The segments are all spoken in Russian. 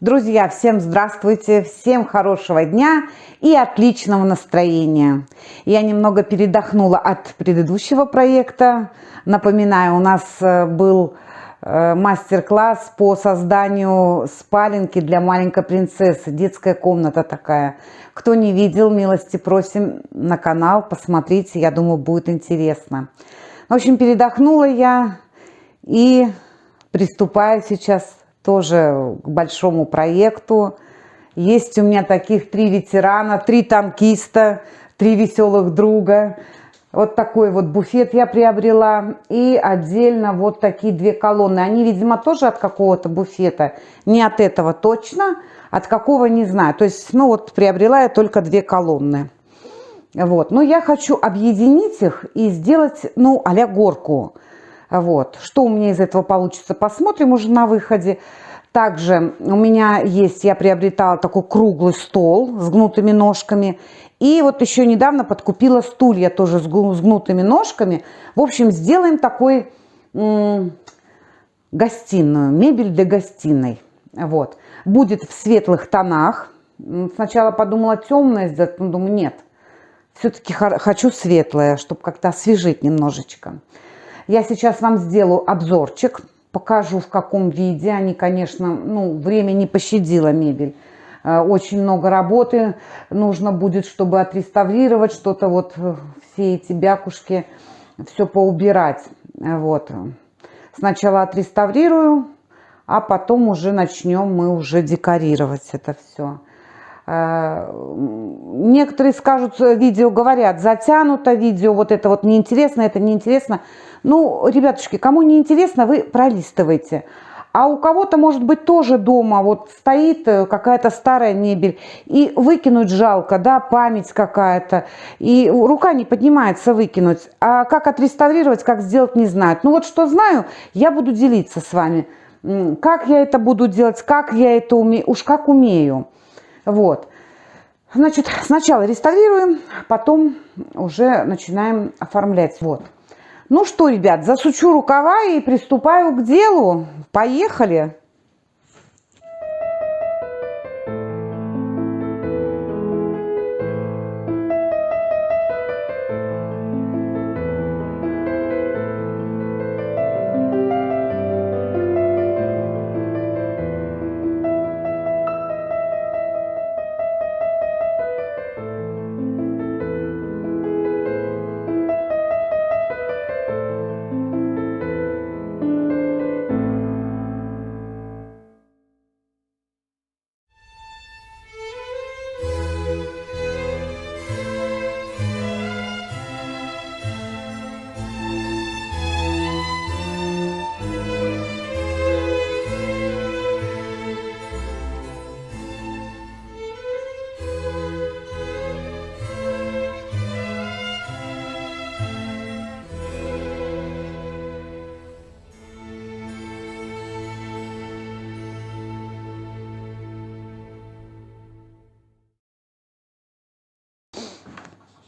Друзья, всем здравствуйте, всем хорошего дня и отличного настроения. Я немного передохнула от предыдущего проекта. Напоминаю, у нас был мастер-класс по созданию спаленки для маленькой принцессы. Детская комната такая. Кто не видел, милости просим на канал, посмотрите, я думаю, будет интересно. В общем, передохнула я и приступаю сейчас тоже к большому проекту. Есть у меня таких 3 ветерана, 3 танкиста, 3 веселых друга. Вот такой вот буфет я приобрела. И отдельно вот такие 2 колонны. Они, видимо, тоже от какого-то буфета. Не от этого точно, от какого не знаю. То есть, ну вот приобрела я только 2 колонны. Вот. Но я хочу объединить их и сделать, ну, а-ля горку. Вот. Что у меня из этого получится, посмотрим уже на выходе. Также у меня есть, я приобретала такой круглый стол с гнутыми ножками. И вот еще недавно подкупила стулья тоже с гнутыми ножками. В общем, сделаем такой гостиную, мебель для гостиной. Вот. Будет в светлых тонах. Сначала подумала темное сделать, но думаю, нет. Все-таки хочу светлое, чтобы как-то освежить немножечко. Я сейчас вам сделаю обзорчик, покажу в каком виде. Они, конечно, ну, время не пощадило мебель. Очень много работы нужно будет, чтобы отреставрировать что-то, вот все эти бякушки, все поубирать. Вот. Сначала отреставрирую, а потом уже начнем мы уже декорировать это все. Некоторые скажут, видео говорят, затянуто видео, вот это вот неинтересно, это неинтересно. Ну, ребятушки, кому не интересно, вы пролистывайте. А у кого-то, может быть, тоже дома вот стоит какая-то старая мебель, и выкинуть жалко, да, память какая-то, и рука не поднимается выкинуть. А как отреставрировать, как сделать, не знают. Ну вот что знаю, я буду делиться с вами. Как я это буду делать, как я это умею, уж как умею. Вот. Значит, сначала реставрируем, потом уже начинаем оформлять. Вот. Ну что, ребят, засучу рукава и приступаю к делу. Поехали!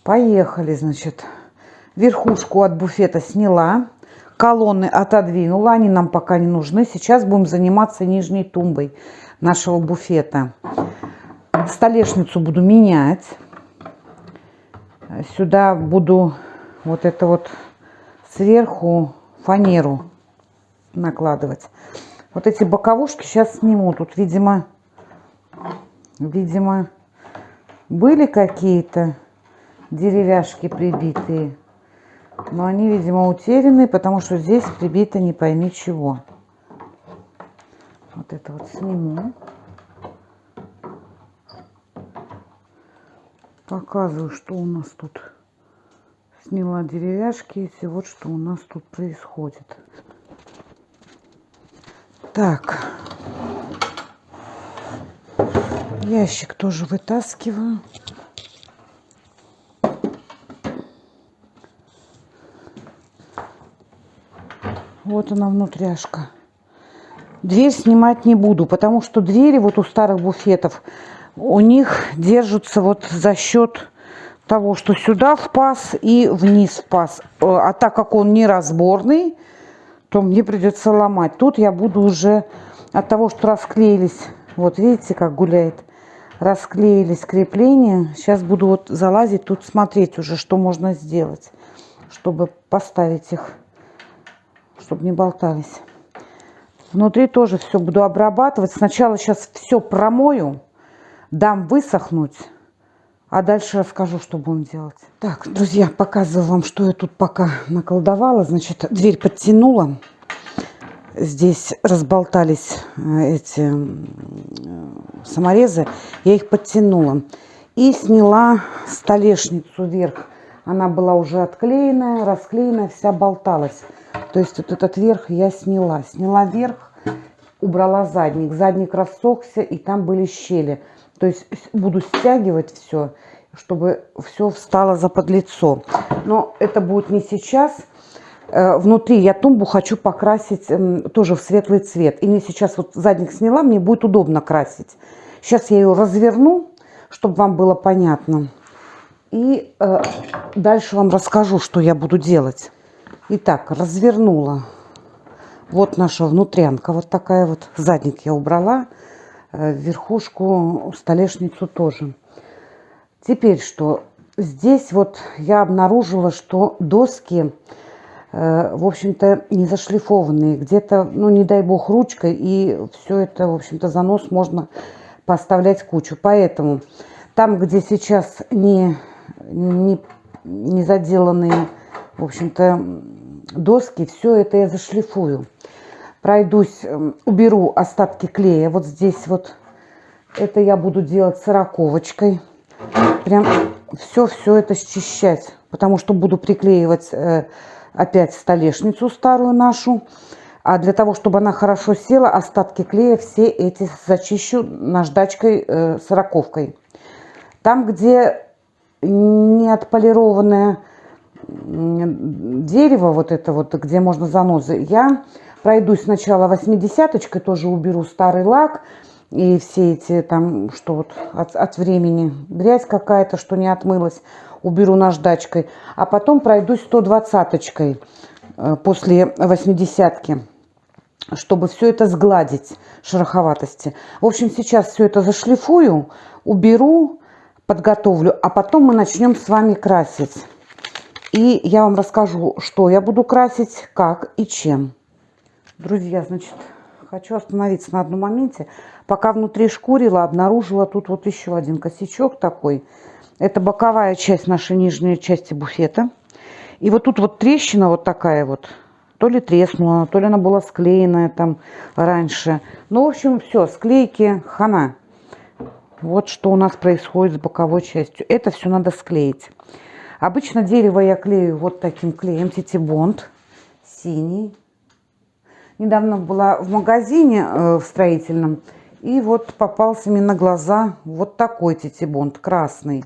Поехали, значит. Верхушку от буфета сняла, колонны отодвинула, они нам пока не нужны. Сейчас будем заниматься нижней тумбой нашего буфета. Столешницу буду менять. Сюда буду вот это вот сверху фанеру накладывать. Вот эти боковушки сейчас сниму. Тут, видимо, были какие-то деревяшки прибитые, но они, видимо, утеряны, потому что здесь прибито не пойми чего. Вот это вот сниму. Показываю, что у нас тут. Сняла деревяшки эти, вот что у нас тут происходит. Так. Ящик тоже вытаскиваю. Вот она внутряшка. Дверь снимать не буду, потому что двери вот у старых буфетов, у них держатся вот за счет того, что сюда впас и вниз впас. А так как он неразборный, то мне придется ломать. Тут я буду уже от того, что расклеились Вот видите, как гуляет. Расклеились крепления. Сейчас буду вот залазить тут, смотреть уже, что можно сделать, чтобы поставить их, чтобы не болтались. Внутри тоже все буду обрабатывать. Сначала сейчас все промою, дам высохнуть, а дальше расскажу, что будем делать. Так, друзья, показываю вам, что я тут пока наколдовала. Значит, дверь подтянула. Здесь разболтались эти саморезы. Я их подтянула. И сняла столешницу вверх. Она была уже отклеенная, расклеенная, вся болталась. То есть вот этот верх я сняла. Сняла верх, убрала задник. Задник рассохся, и там были щели. То есть буду стягивать все, чтобы все встало заподлицо. Но это будет не сейчас. Внутри я тумбу хочу покрасить тоже в светлый цвет. И мне сейчас вот задник сняла, мне будет удобно красить. Сейчас я ее разверну, чтобы вам было понятно. И дальше вам расскажу, что я буду делать. Итак, развернула. Вот наша внутрянка. Вот такая вот. Задник я убрала. Верхушку, столешницу тоже. Теперь что? Здесь вот я обнаружила, что доски, в общем-то, не зашлифованные. Где-то, ну, не дай бог, ручкой. И все это, в общем-то, занос можно поставлять кучу. Поэтому там, где сейчас не заделанные, в общем-то, доски, все это я зашлифую. Пройдусь, уберу остатки клея. Вот здесь вот. Это я буду делать сороковочкой. Прям все это счищать. Потому что буду приклеивать опять столешницу старую нашу. А для того, чтобы она хорошо села, остатки клея все эти зачищу наждачкой сороковкой. Там, где не отполированное дерево, вот это вот, где можно занозы, я пройдусь сначала 80-очкой, тоже уберу старый лак и все эти там, что вот от времени, грязь какая-то, что не отмылась, уберу наждачкой. А потом пройдусь 120-очкой после 80-ки, чтобы все это сгладить, шероховатости. В общем, сейчас все это зашлифую, уберу, подготовлю, а потом мы начнем с вами красить. И я вам расскажу, что я буду красить, как и чем. Друзья, значит, хочу остановиться на одном моменте. Пока внутри шкурила, обнаружила тут вот еще один косячок такой. Это боковая часть нашей нижней части буфета. И вот тут вот трещина вот такая вот. То ли треснула, то ли она была склеенная там раньше. Ну, в общем, все, склейки хана. Вот что у нас происходит с боковой частью. Это все надо склеить. Обычно дерево я клею вот таким клеем Титибонд, синий. Недавно была в магазине в строительном, и вот попался мне на глаза вот такой Титибонд, красный.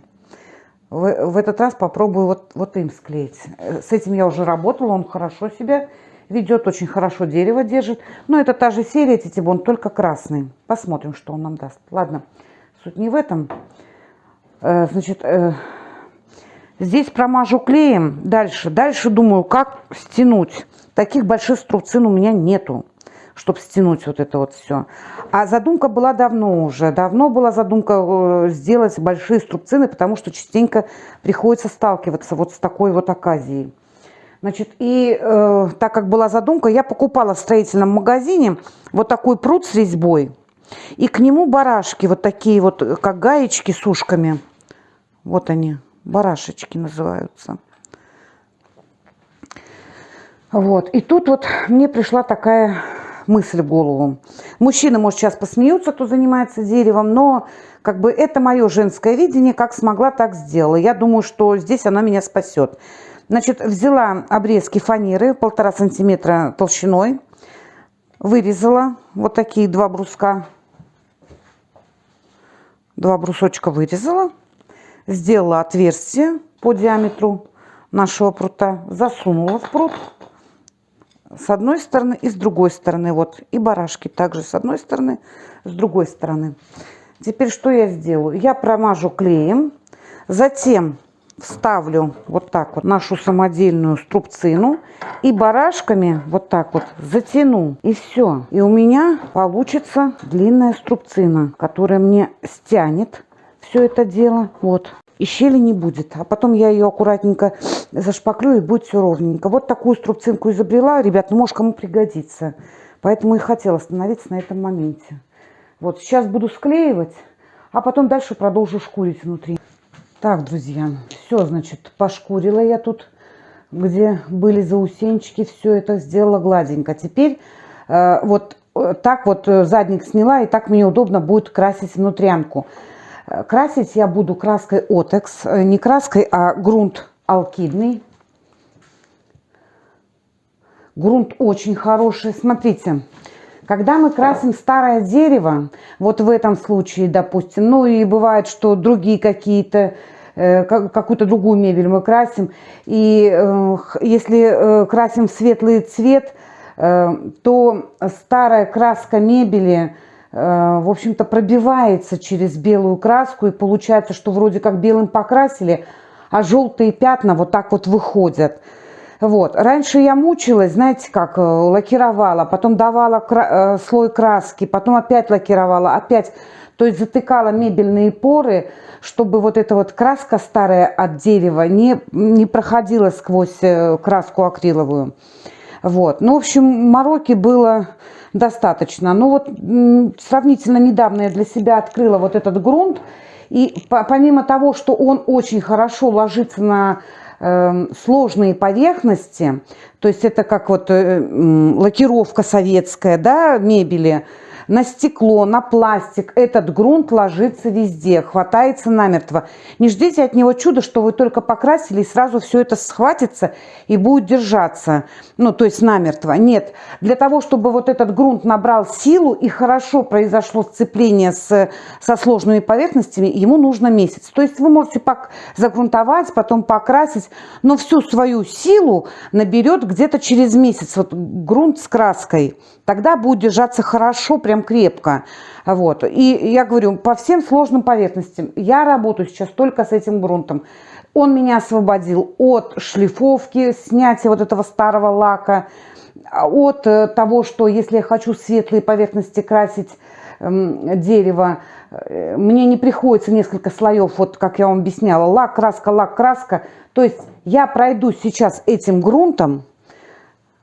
В этот раз попробую вот им склеить. С этим я уже работала, он хорошо себя ведет, очень хорошо дерево держит. Но это та же серия Титибонд, только красный. Посмотрим, что он нам даст. Ладно, суть не в этом. Значит, здесь промажу клеем. Дальше думаю, как стянуть. Таких больших струбцин у меня нету, чтобы стянуть вот это вот все. А задумка была давно уже. Давно была задумка сделать большие струбцины, потому что частенько приходится сталкиваться вот с такой вот оказией. Значит, и так как была задумка, я покупала в строительном магазине вот такой пруд с резьбой. И к нему барашки, вот такие вот, как гаечки с ушками. Вот они, барашечки называются. Вот, и тут вот мне пришла такая мысль в голову. Мужчины, может, сейчас посмеются, кто занимается деревом, но как бы это мое женское видение, как смогла, так сделала. Я думаю, что здесь она меня спасет. Значит, взяла обрезки фанеры 1,5 сантиметра толщиной, вырезала вот такие два бруска. Два брусочка вырезала, сделала отверстие по диаметру нашего прута, засунула в прут с одной стороны и с другой стороны. Вот, и барашки также с одной стороны, с другой стороны. Теперь что я сделаю? Я промажу клеем, затем вставлю вот так вот нашу самодельную струбцину и барашками вот так вот затяну. И все. И у меня получится длинная струбцина, которая мне стянет все это дело. Вот. И щели не будет. А потом я ее аккуратненько зашпаклю, и будет все ровненько. Вот такую струбцинку изобрела. Ребят, ну может кому пригодится. Поэтому и хотела остановиться на этом моменте. Вот сейчас буду склеивать, а потом дальше продолжу шкурить внутри. Так, друзья, все, значит, пошкурила я тут, где были заусенчики, все это сделала гладенько. Теперь вот так вот задник сняла, и так мне удобно будет красить внутрянку. Красить я буду краской Отекс, не краской, а грунт алкидный. Грунт очень хороший. Смотрите, когда мы красим старое дерево, вот в этом случае, допустим, ну и бывает, что другие какие-то, какую-то другую мебель мы красим, и если красим в светлый цвет, то старая краска мебели, в общем-то, пробивается через белую краску, и получается, что вроде как белым покрасили, а желтые пятна вот так вот выходят. Вот. Раньше я мучилась, знаете как, лакировала, потом давала слой краски, потом опять лакировала, опять, то есть затыкала мебельные поры, чтобы вот эта вот краска старая от дерева не проходила сквозь краску акриловую. Вот. Ну, в общем, мороки было достаточно. Ну вот сравнительно недавно я для себя открыла вот этот грунт. И помимо того, что он очень хорошо ложится на сложные поверхности, то есть это как вот лакировка советская, да, мебели, на стекло, на пластик, этот грунт ложится везде, хватается намертво. Не ждите от него чуда, что вы только покрасили и сразу все это схватится и будет держаться, ну, то есть намертво. Нет, для того, чтобы вот этот грунт набрал силу и хорошо произошло сцепление со сложными поверхностями, ему нужно месяц. То есть вы можете загрунтовать, потом покрасить, но всю свою силу наберет где-то через месяц вот грунт с краской. Тогда будет держаться хорошо, прям крепко. Вот. И я говорю, по всем сложным поверхностям я работаю сейчас только с этим грунтом. Он меня освободил от шлифовки, снятия вот этого старого лака, от того, что если я хочу светлые поверхности красить дерево, мне не приходится несколько слоев, вот как я вам объясняла, лак, краска. То есть я пройду сейчас этим грунтом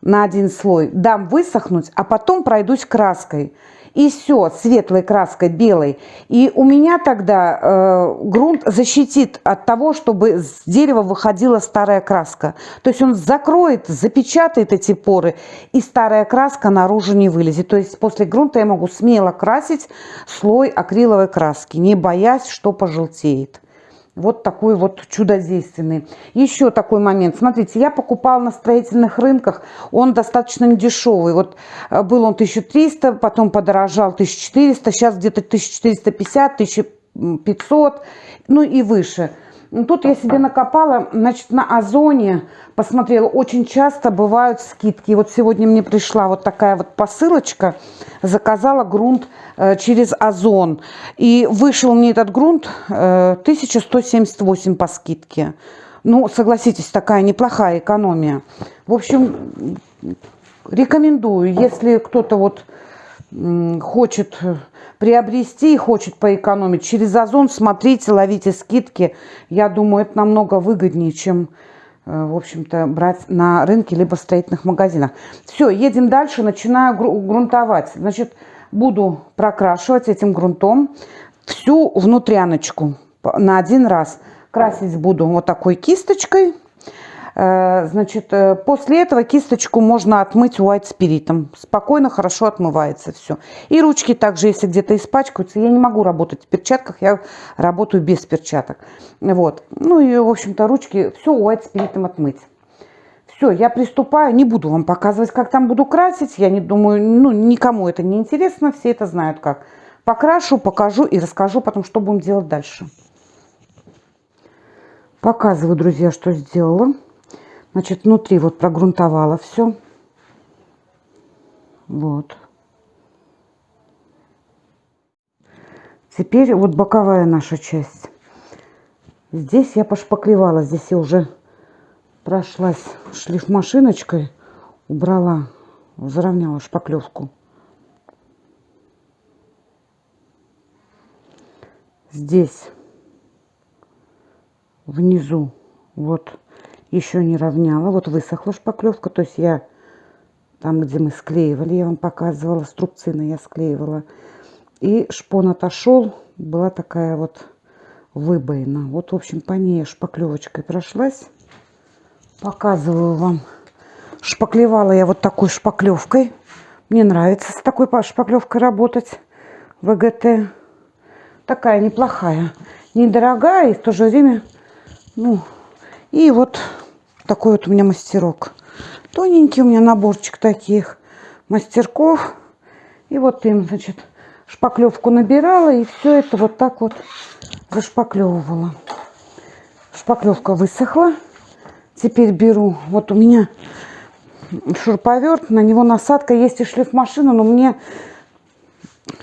на один слой, дам высохнуть, а потом пройдусь краской. И все, светлой краской, белой. И у меня тогда грунт защитит от того, чтобы с дерева выходила старая краска. То есть он закроет, запечатает эти поры, и старая краска наружу не вылезет. То есть после грунта я могу смело красить слой акриловой краски, не боясь, что пожелтеет. Вот такой вот чудодейственный. Еще такой момент. Смотрите, я покупала на строительных рынках. Он достаточно недешевый. Вот был он 1300, потом подорожал 1400. Сейчас где-то 1450, 1500, ну и выше. Тут я себе накопала, значит, на Озоне посмотрела, очень часто бывают скидки. И вот сегодня мне пришла вот такая вот посылочка, заказала грунт через Озон. И вышел мне этот грунт 1178 по скидке. Ну, согласитесь, такая неплохая экономия. В общем, рекомендую, если кто-то вот хочет приобрести и хочет поэкономить, через Озон смотрите, ловите скидки. Я думаю, это намного выгоднее, чем, в общем-то, брать на рынке либо в строительных магазинах. Все, едем дальше, начинаю грунтовать. Значит, буду прокрашивать этим грунтом всю внутряночку на один раз. Красить буду вот такой кисточкой. Значит, после этого кисточку можно отмыть white спиритом. Спокойно, хорошо отмывается все. И ручки также, если где-то испачкаются. Я не могу работать в перчатках, я работаю без перчаток. Вот. Ну и, в общем-то, ручки все white спиритом отмыть. Все, я приступаю. Не буду вам показывать, как там буду красить. Я не думаю, ну, никому это не интересно. Все это знают как. Покрашу, покажу и расскажу потом, что будем делать дальше. Показываю, друзья, что сделала. Значит, внутри вот прогрунтовала все. Вот. Теперь вот боковая наша часть. Здесь я пошпаклевала. Здесь я уже прошлась шлифмашиночкой, убрала, заровняла шпаклевку. Здесь внизу вот еще не равняла. Вот высохла шпаклевка. То есть я там, где мы склеивали, я вам показывала, струбцины я склеивала. И шпон отошел. Была такая вот выбоина. Вот, в общем, по ней шпаклевочкой прошлась. Показываю вам. Шпаклевала я вот такой шпаклевкой. Мне нравится с такой шпаклевкой работать. ВГТ. Такая неплохая. Недорогая и в то же время, ну, и вот такой вот у меня мастерок. Тоненький у меня наборчик таких мастерков. И вот им, значит, шпаклевку набирала и все это вот так вот зашпаклевывала. Шпаклевка высохла. Теперь беру, вот у меня шуруповерт, на него насадка, есть и шлифмашина, но мне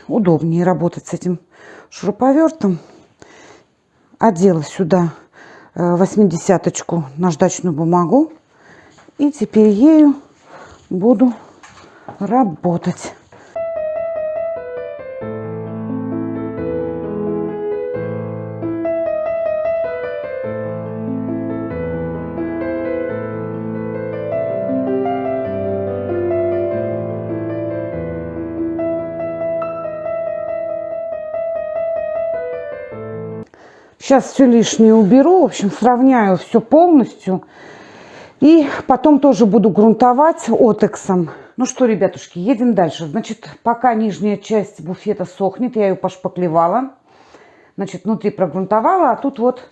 удобнее работать с этим шуруповертом. Одела сюда 80-очку наждачную бумагу. И теперь ею буду работать. Сейчас все лишнее уберу, в общем, сравняю все полностью. И потом тоже буду грунтовать отексом. Ну что, ребятушки, едем дальше. Значит, пока нижняя часть буфета сохнет, я ее пошпаклевала. Значит, внутри прогрунтовала, а тут вот,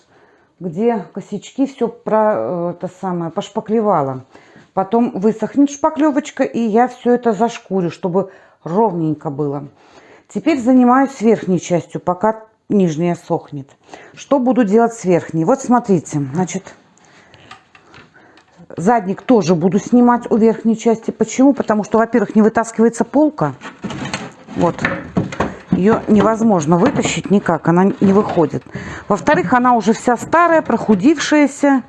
где косячки, все пошпаклевала. Потом высохнет шпаклевочка, и я все это зашкурю, чтобы ровненько было. Теперь занимаюсь верхней частью, пока нижняя сохнет. Что буду делать с верхней? Вот смотрите, значит, задник тоже буду снимать у верхней части. Почему? Потому что, во-первых, не вытаскивается полка. Вот. Ее невозможно вытащить никак, она не выходит. Во-вторых, она уже вся старая, прохудившаяся.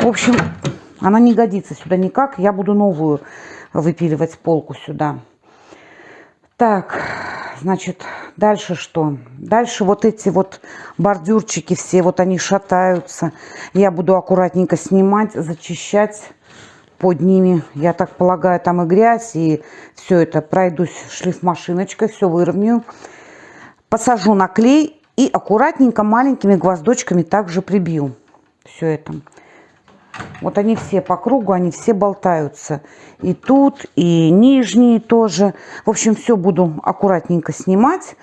В общем, она не годится сюда никак. Я буду новую выпиливать полку сюда. Так, значит, дальше что? Дальше вот эти вот бордюрчики все, вот они шатаются. Я буду аккуратненько снимать, зачищать под ними. Я так полагаю, там и грязь, и все это. Пройдусь шлифмашиночкой, все выровняю. Посажу на клей и аккуратненько маленькими гвоздочками также прибью все это. Вот они все по кругу, они все болтаются. И тут, и нижние тоже. В общем, все буду аккуратненько снимать,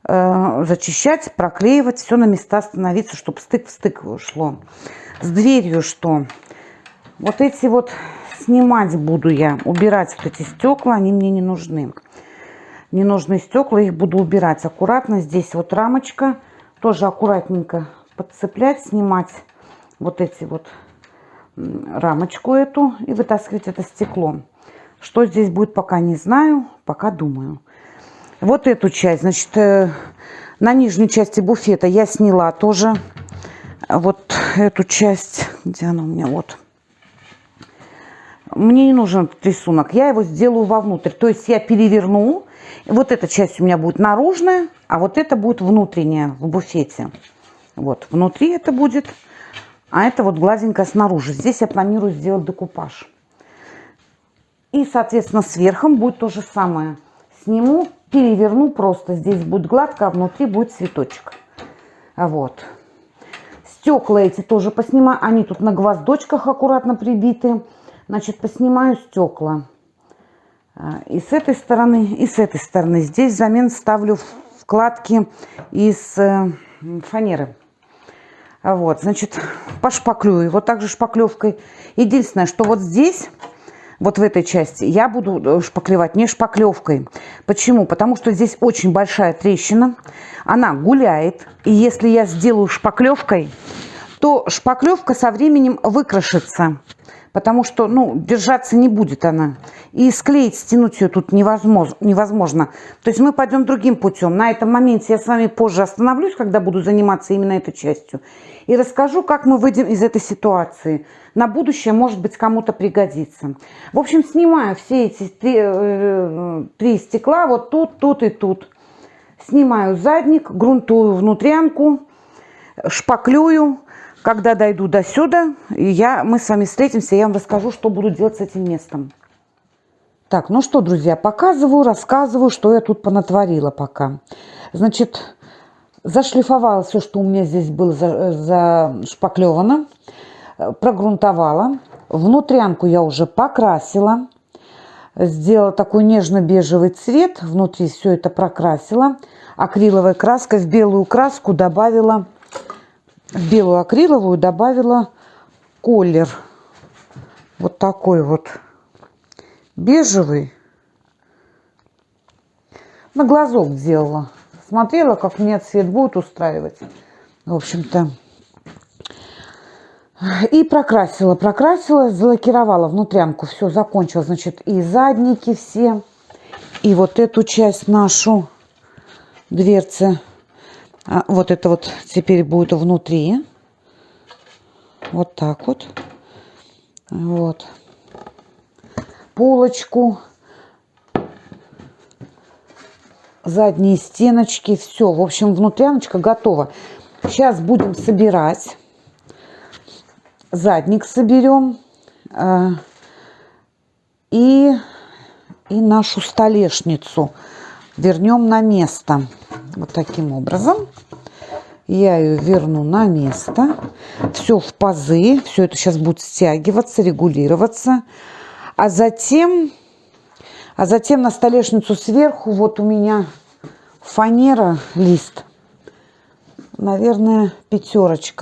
зачищать, проклеивать, все на места становиться, чтобы стык в стык шло. С дверью что? Вот эти вот снимать буду я, убирать вот эти стекла, они мне не нужны. Ненужные стекла, их буду убирать аккуратно. Здесь вот рамочка, тоже аккуратненько подцеплять, снимать вот эти вот рамочку эту и вытаскивать это стекло. Что здесь будет, пока не знаю, пока думаю. Вот эту часть, значит, на нижней части буфета я сняла тоже вот эту часть, где она у меня, вот. Мне не нужен этот рисунок, я его сделаю вовнутрь, то есть я переверну, вот эта часть у меня будет наружная, а вот это будет внутренняя в буфете. Вот, внутри это будет. А это вот гладенькая снаружи. Здесь я планирую сделать декупаж. И, соответственно, сверху будет то же самое. Сниму, переверну просто. Здесь будет гладко, а внутри будет цветочек. Вот. Стекла эти тоже поснимаю. Они тут на гвоздочках аккуратно прибиты. Значит, поснимаю стекла. И с этой стороны, и с этой стороны. Здесь взамен ставлю вкладки из фанеры. Вот, значит, пошпаклюю. Вот так же шпаклевкой. Единственное, что вот здесь, вот в этой части, я буду шпаклевать не шпаклевкой. Почему? Потому что здесь очень большая трещина. Она гуляет. И если я сделаю шпаклевкой, то шпаклевка со временем выкрашится. потому что, ну, держаться не будет она. И склеить, стянуть ее тут невозможно. То есть мы пойдем другим путем. На этом моменте я с вами позже остановлюсь, когда буду заниматься именно этой частью. И расскажу, как мы выйдем из этой ситуации. На будущее, может быть, кому-то пригодится. В общем, снимаю все эти три стекла, вот тут, тут и тут. Снимаю задник, грунтую внутрянку, шпаклюю. Когда дойду до сюда, мы с вами встретимся, я вам расскажу, что буду делать с этим местом. Так, ну что, друзья, показываю, рассказываю, что я тут понатворила пока. Значит, зашлифовала все, что у меня здесь было зашпаклевано, прогрунтовала. Внутрянку я уже покрасила. Сделала такой нежно-бежевый цвет, внутри все это прокрасила. Акриловой краской в белую краску добавила... В белую акриловую добавила колер. Вот такой вот бежевый. На глазок делала. Смотрела, как меня цвет будет устраивать. В общем-то. И прокрасила, залакировала внутрянку. Все, закончила. Значит, и задники все. И вот эту часть нашу дверцы. Вот это вот теперь будет внутри. Вот так вот. Вот. Полочку. Задние стеночки. Все. В общем, внутряночка готова. Сейчас будем собирать. Задник соберем. И нашу столешницу вернем на место. Вот таким образом. Я ее верну на место. Все в пазы. Все это сейчас будет стягиваться, регулироваться. А затем на столешницу сверху вот у меня фанера, лист. Наверное, 5.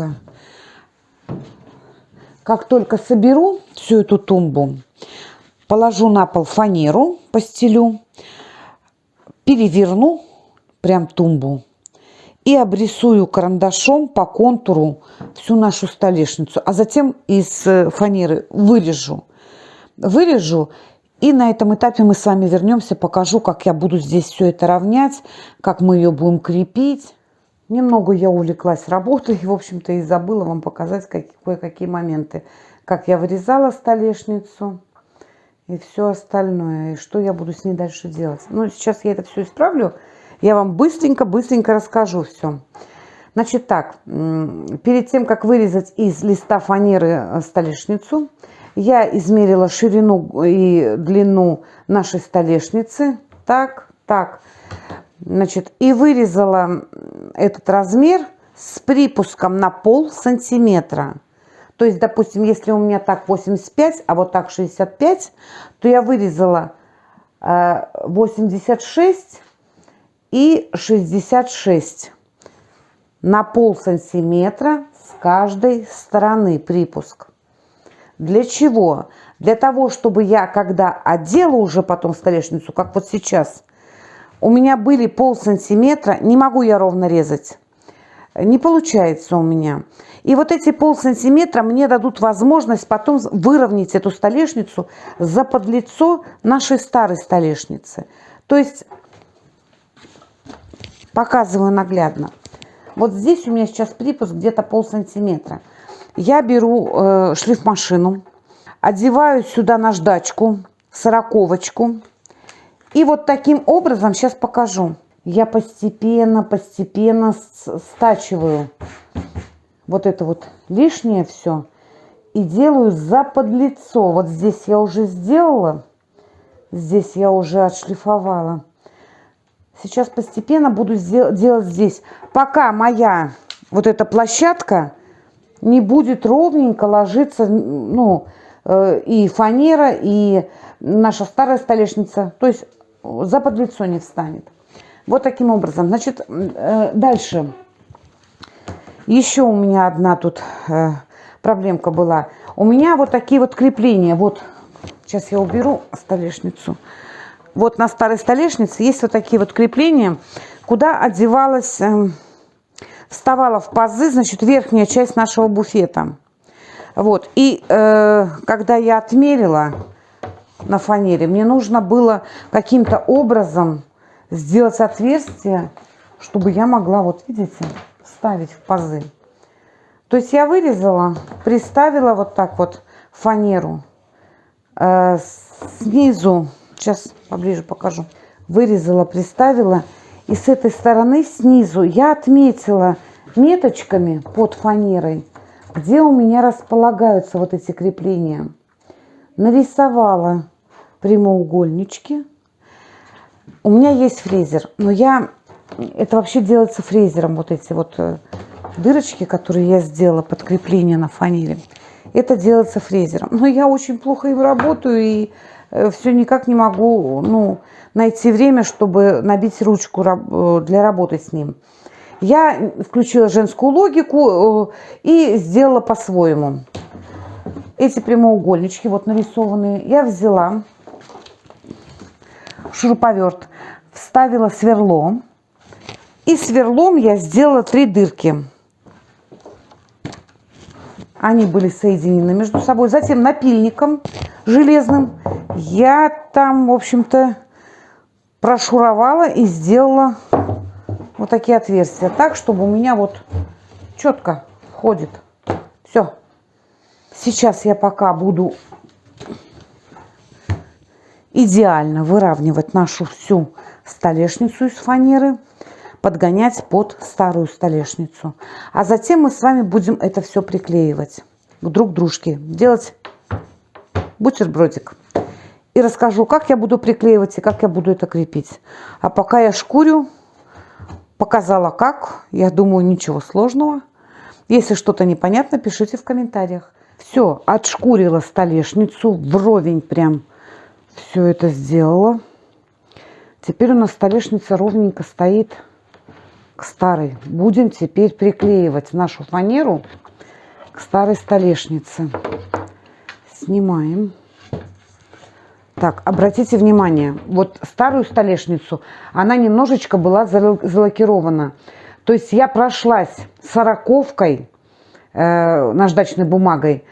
Как только соберу всю эту тумбу, положу на пол фанеру, постелю, переверну прям тумбу и обрисую карандашом по контуру всю нашу столешницу. А затем из фанеры вырежу. И на этом этапе мы с вами вернемся, покажу, как я буду здесь все это равнять, как мы ее будем крепить. Немного я увлеклась работой, в общем-то, и забыла вам показать кое-какие моменты. Как я вырезала столешницу и все остальное. И что я буду с ней дальше делать. Ну, сейчас я это все исправлю. Я вам быстренько расскажу все. Значит так, перед тем, как вырезать из листа фанеры столешницу, я измерила ширину и длину нашей столешницы. Так. Значит, и вырезала этот размер с припуском на пол сантиметра. То есть, допустим, если у меня так 85, а вот так 65, то я вырезала 86 и 66 на пол сантиметра с каждой стороны припуск. Для чего? Для того, чтобы я, когда одела уже потом столешницу, как вот сейчас, у меня были полсантиметра, не могу я ровно резать, не получается у меня. И вот эти полсантиметра мне дадут возможность потом выровнять эту столешницу за подлицо нашей старой столешницы. То есть, показываю наглядно. Вот здесь у меня сейчас припуск где-то полсантиметра. Я беру шлифмашину, одеваю сюда наждачку, 40-очку. И вот таким образом, сейчас покажу, я постепенно стачиваю вот это вот лишнее все и делаю за подлицо. Вот здесь я уже сделала, здесь я уже отшлифовала. Сейчас постепенно буду делать здесь, пока моя вот эта площадка не будет ровненько ложиться, ну, и фанера, и наша старая столешница, то есть за подлицо не встанет. Вот таким образом. Значит, дальше. Еще у меня одна тут проблемка была. У меня вот такие вот крепления. Вот, сейчас я уберу столешницу. Вот на старой столешнице есть вот такие вот крепления, куда одевалась, вставала в пазы, значит, верхняя часть нашего буфета. Вот. И когда я отмерила на фанере, мне нужно было каким-то образом сделать отверстие, чтобы я могла, вот видите, ставить в пазы. То есть я вырезала, приставила вот так вот фанеру снизу, сейчас поближе покажу, вырезала, приставила, и с этой стороны снизу я отметила меточками под фанерой, где у меня располагаются вот эти крепления. Нарисовала прямоугольнички. У меня есть фрезер, но это вообще делается фрезером, вот эти вот дырочки, которые я сделала под крепление на фанере. Это делается фрезером. Но я очень плохо им работаю и все никак не могу найти время, чтобы набить ручку для работы с ним. Я включила женскую логику и сделала по-своему. Эти прямоугольнички вот нарисованные я взяла, шуруповерт, вставила сверло. И сверлом я сделала 3 дырки. Они были соединены между собой. Затем напильником железным я там, в общем-то, прошуровала и сделала вот такие отверстия. Так, чтобы у меня вот четко входит. Все. Сейчас я пока буду идеально выравнивать нашу всю столешницу из фанеры, подгонять под старую столешницу. А затем мы с вами будем это все приклеивать друг к дружке, делать бутербродик. И расскажу, как я буду приклеивать и как я буду это крепить. А пока я шкурю, показала как. Я думаю, ничего сложного. Если что-то непонятно, пишите в комментариях. Все, отшкурила столешницу, вровень прям все это сделала. Теперь у нас столешница ровненько стоит к старой. Будем теперь приклеивать нашу фанеру к старой столешнице. Снимаем. Так, обратите внимание, вот старую столешницу, она немножечко была залакирована. То есть я прошлась 40-ковкой, наждачной бумагой.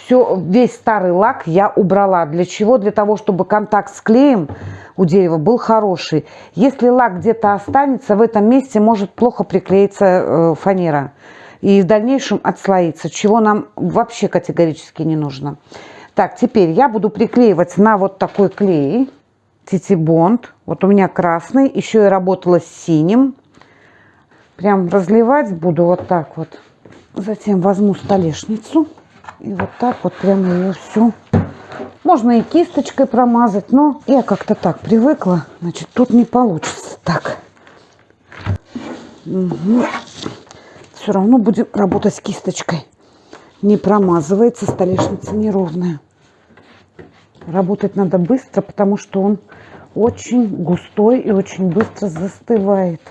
Весь старый лак я убрала. Для чего? Для того, чтобы контакт с клеем у дерева был хороший. Если лак где-то останется, в этом месте может плохо приклеиться фанера. И в дальнейшем отслоиться, чего нам вообще категорически не нужно. Так, теперь я буду приклеивать на вот такой клей. Титибонд. Вот у меня красный. Еще я работала с синим. Прям разливать буду вот так вот. Затем возьму столешницу. И вот так вот прямо ее всю. Можно и кисточкой промазать, но я как-то так привыкла. Значит, тут не получится так. Угу. Все равно будем работать с кисточкой. Не промазывается, столешница неровная. Работать надо быстро, потому что он очень густой и очень быстро застывает.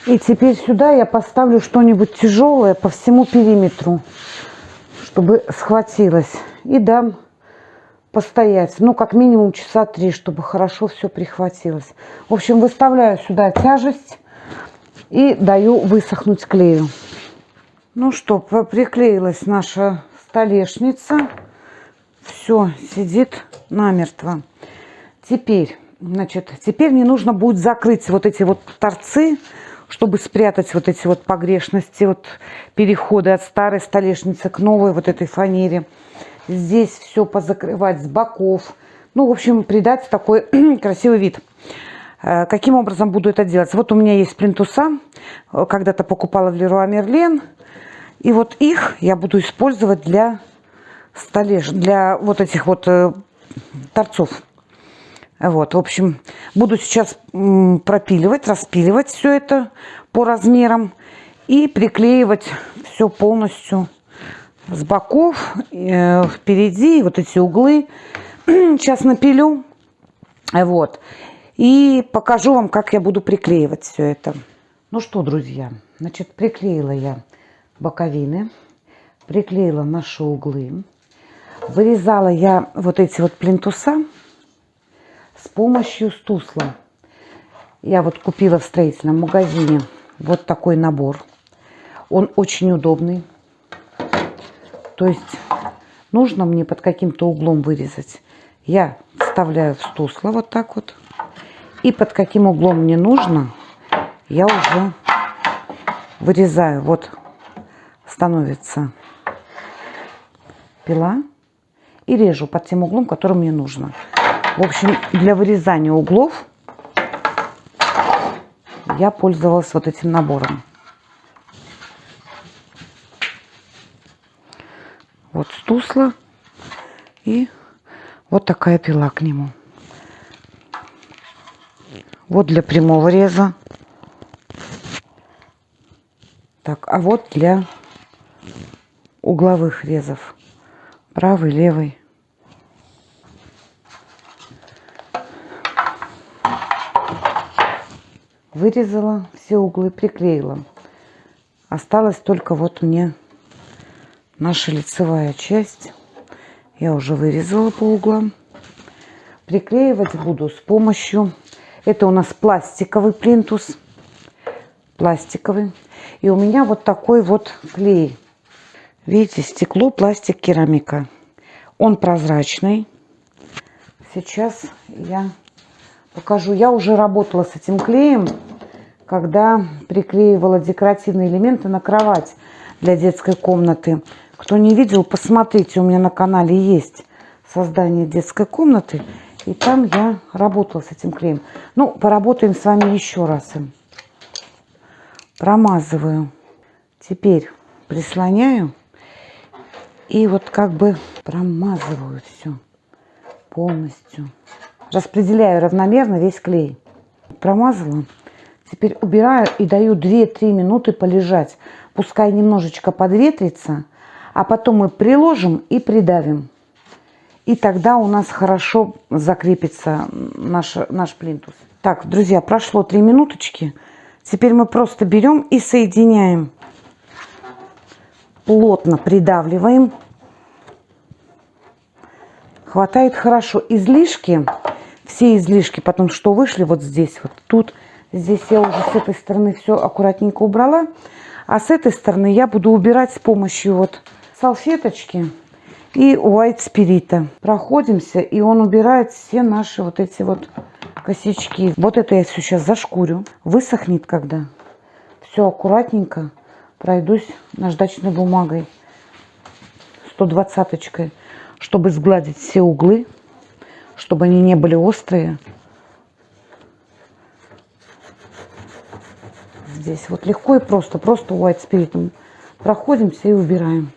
И теперь сюда я поставлю что-нибудь тяжелое по всему периметру, чтобы схватилось. И дам постоять, ну, как минимум часа 3, чтобы хорошо все прихватилось. В общем, выставляю сюда тяжесть и даю высохнуть клею. Ну что, приклеилась наша столешница. Все, сидит намертво. Теперь мне нужно будет закрыть вот эти вот торцы, чтобы спрятать вот эти вот погрешности, вот переходы от старой столешницы к новой вот этой фанере. Здесь все позакрывать с боков. Ну, в общем, придать такой красивый вид. Каким образом буду это делать? Вот у меня есть плинтуса. Когда-то покупала в Леруа Мерлен. И вот их я буду использовать для вот этих вот торцов. Вот, в общем, буду сейчас пропиливать, распиливать все это по размерам И приклеивать все полностью с боков, впереди, вот эти углы. Сейчас напилю. Вот. И покажу вам, как я буду приклеивать все это. Ну что, друзья, значит, приклеила я боковины, приклеила наши углы. Вырезала я вот эти вот плинтуса с помощью стусла. Я вот купила в строительном магазине вот такой набор. Он очень удобный. То есть нужно мне под каким-то углом вырезать. Я вставляю в стусло вот так вот. И под каким углом мне нужно, я уже вырезаю. Вот становится пила. И режу под тем углом, который мне нужно. В общем, для вырезания углов я пользовалась вот этим набором. Вот стусла и вот такая пила к нему. Вот для прямого реза. Так, а вот для угловых резов. Правый, левый. Вырезала все углы, приклеила. Осталась только вот мне наша лицевая часть. Я уже вырезала по углам. Приклеивать буду с помощью... Это у нас пластиковый плинтус. Пластиковый. И у меня вот такой вот клей. Видите, стекло, пластик, керамика. Он прозрачный. Сейчас я покажу. Я уже работала с этим клеем, когда приклеивала декоративные элементы на кровать для детской комнаты. Кто не видел, посмотрите, у меня на канале есть создание детской комнаты. И там я работала с этим клеем. Ну, поработаем с вами еще раз им. Промазываю. Теперь прислоняю. И вот как бы промазываю все полностью. Распределяю равномерно весь клей. Промазала. Теперь убираю и даю 2-3 минуты полежать. Пускай немножечко подветрится. А потом мы приложим и придавим. И тогда у нас хорошо закрепится наш плинтус. Так, друзья, прошло 3 минуточки. Теперь мы просто берем и соединяем. Плотно придавливаем. Хватает хорошо. Излишки, все излишки, потом что вышли вот здесь, вот тут. Здесь я уже с этой стороны все аккуратненько убрала. А с этой стороны я буду убирать с помощью вот салфеточки и white спирита. Проходимся, и он убирает все наши вот эти вот косячки. Вот это я все сейчас зашкурю. Высохнет когда. Все аккуратненько пройдусь наждачной бумагой 120-очкой, чтобы сгладить все углы, чтобы они не были острые. Здесь вот легко и просто white спиритом проходимся и убираем.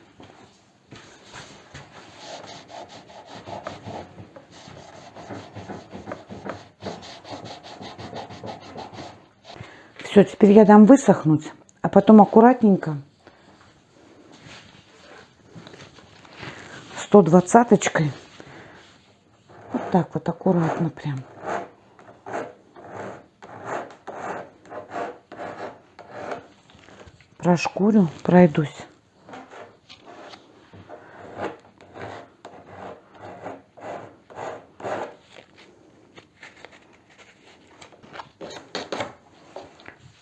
Все, теперь я дам высохнуть, а потом аккуратненько 120-очкой вот так вот аккуратно прям прошкурю, пройдусь.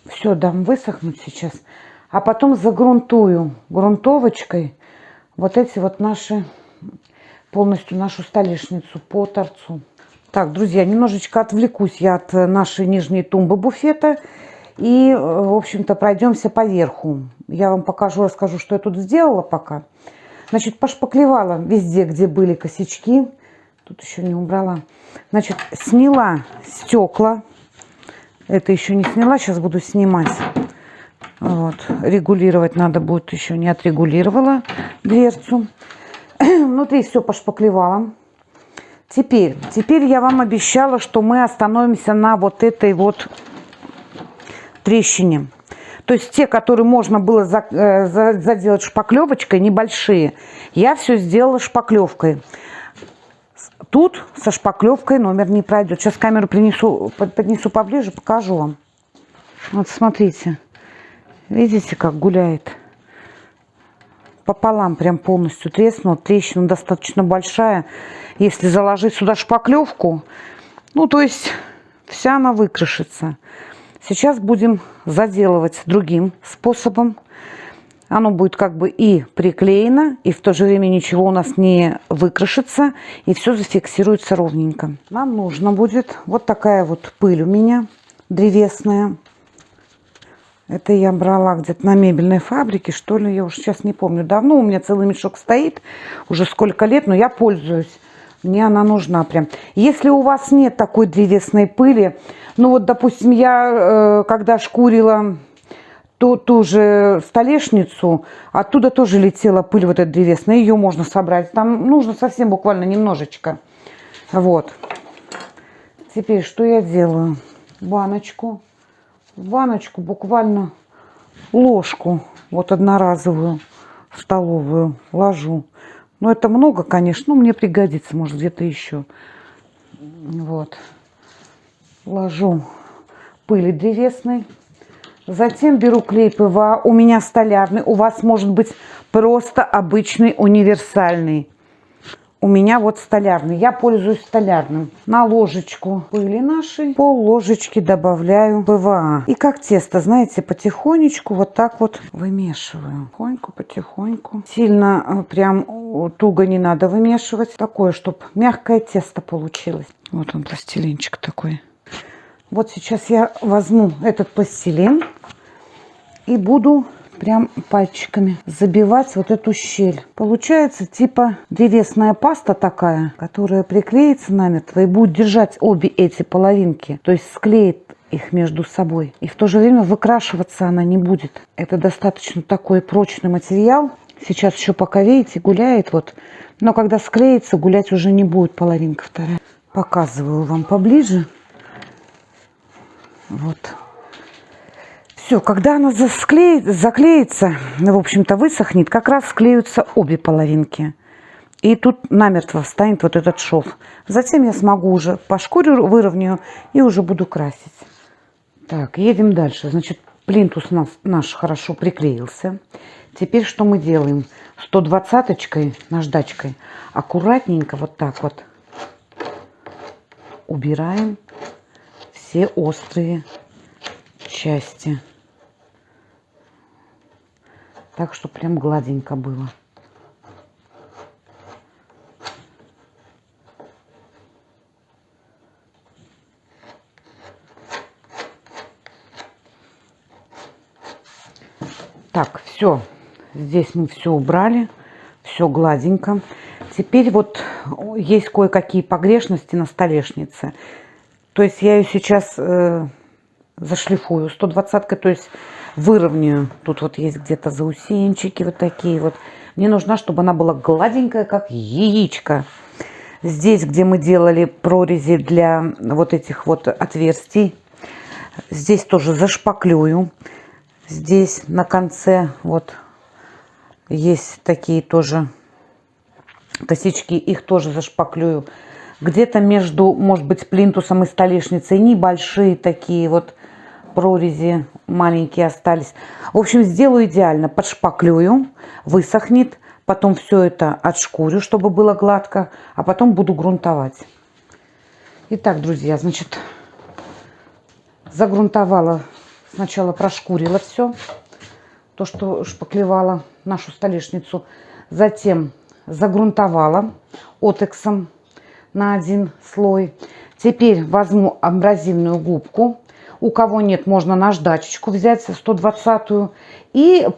Все, дам высохнуть сейчас. А потом загрунтую грунтовочкой вот эти вот наши, полностью нашу столешницу по торцу. Так, друзья, немножечко отвлекусь я от нашей нижней тумбы буфета. И, в общем-то, пройдемся по верху. Я вам покажу, расскажу, что я тут сделала пока. Значит, пошпаклевала везде, где были косячки. Тут еще не убрала. Значит, сняла стекла. Это еще не сняла, сейчас буду снимать. Вот. Регулировать надо будет, еще не отрегулировала дверцу. Внутри все пошпаклевала. Теперь я вам обещала, что мы остановимся на вот этой вот трещине. То есть те, которые можно было заделать шпаклевочкой, небольшие, я все сделала шпаклевкой. Тут со шпаклевкой номер не пройдет. Сейчас камеру поднесу поближе, покажу вам. Вот смотрите. Видите, как гуляет? Пополам прям полностью треснул. Трещина достаточно большая. Если заложить сюда шпаклевку, ну, то есть вся она выкрашится. Сейчас будем заделывать другим способом. Оно будет как бы и приклеено, и в то же время ничего у нас не выкрашится, и все зафиксируется ровненько. Нам нужно будет вот такая вот пыль у меня древесная. Это я брала где-то на мебельной фабрике, что ли, я уже сейчас не помню. Давно у меня целый мешок стоит, уже сколько лет, но я пользуюсь. Мне она нужна прям. Если у вас нет такой древесной пыли, ну вот, допустим, я когда шкурила ту же столешницу, оттуда тоже летела пыль вот эта древесная, ее можно собрать. Там нужно совсем буквально немножечко. Вот. Теперь что я делаю? В баночку буквально ложку, вот одноразовую, столовую, ложу. Но это много, конечно, но мне пригодится, может, где-то еще. Вот. Ложу пыли древесной. Затем беру клей ПВА. У меня столярный. У вас может быть просто обычный универсальный. У меня вот столярный. Я пользуюсь столярным. На ложечку пыли нашей пол-ложечки добавляю ПВА. И как тесто, знаете, потихонечку вот так вот вымешиваю. Потихоньку. Сильно прям туго не надо вымешивать. Такое, чтобы мягкое тесто получилось. Вот он, пластилинчик такой. Вот сейчас я возьму этот пластилин и буду прям пальчиками забивать вот эту щель. Получается типа древесная паста такая, которая приклеится намертво и будет держать обе эти половинки. То есть склеит их между собой. И в то же время выкрашиваться она не будет. Это достаточно такой прочный материал. Сейчас еще пока, видите, гуляет вот. Но когда склеится, гулять уже не будет половинка вторая. Показываю вам поближе. Вот. Все, когда она заклеится, в общем-то высохнет, как раз склеются обе половинки. И тут намертво встанет вот этот шов. Затем я смогу уже по шкуре выровняю и уже буду красить. Так, едем дальше. Значит, плинтус наш хорошо приклеился. Теперь что мы делаем? 120-очкой, наждачкой, аккуратненько вот так вот убираем все острые части. Так, что прям гладенько было. Так, все. Здесь мы все убрали. Все гладенько. Теперь вот есть кое-какие погрешности на столешнице. То есть я ее сейчас зашлифую 120-кой, то есть выровняю. Тут вот есть где-то заусенчики вот такие вот. Мне нужна, чтобы она была гладенькая, как яичко. Здесь, где мы делали прорези для вот этих вот отверстий, здесь тоже зашпаклюю. Здесь на конце вот есть такие тоже косячки, их тоже зашпаклюю. Где-то между, может быть, плинтусом и столешницей небольшие такие вот прорези маленькие остались. В общем, сделаю идеально. Подшпаклюю, высохнет. Потом все это отшкурю, чтобы было гладко. А потом буду грунтовать. Итак, друзья, значит, загрунтовала. Сначала прошкурила все. То, что шпаклевала нашу столешницу. Затем загрунтовала отексом на один слой. Теперь возьму абразивную губку. У кого нет, можно наждачечку взять 120-ю. И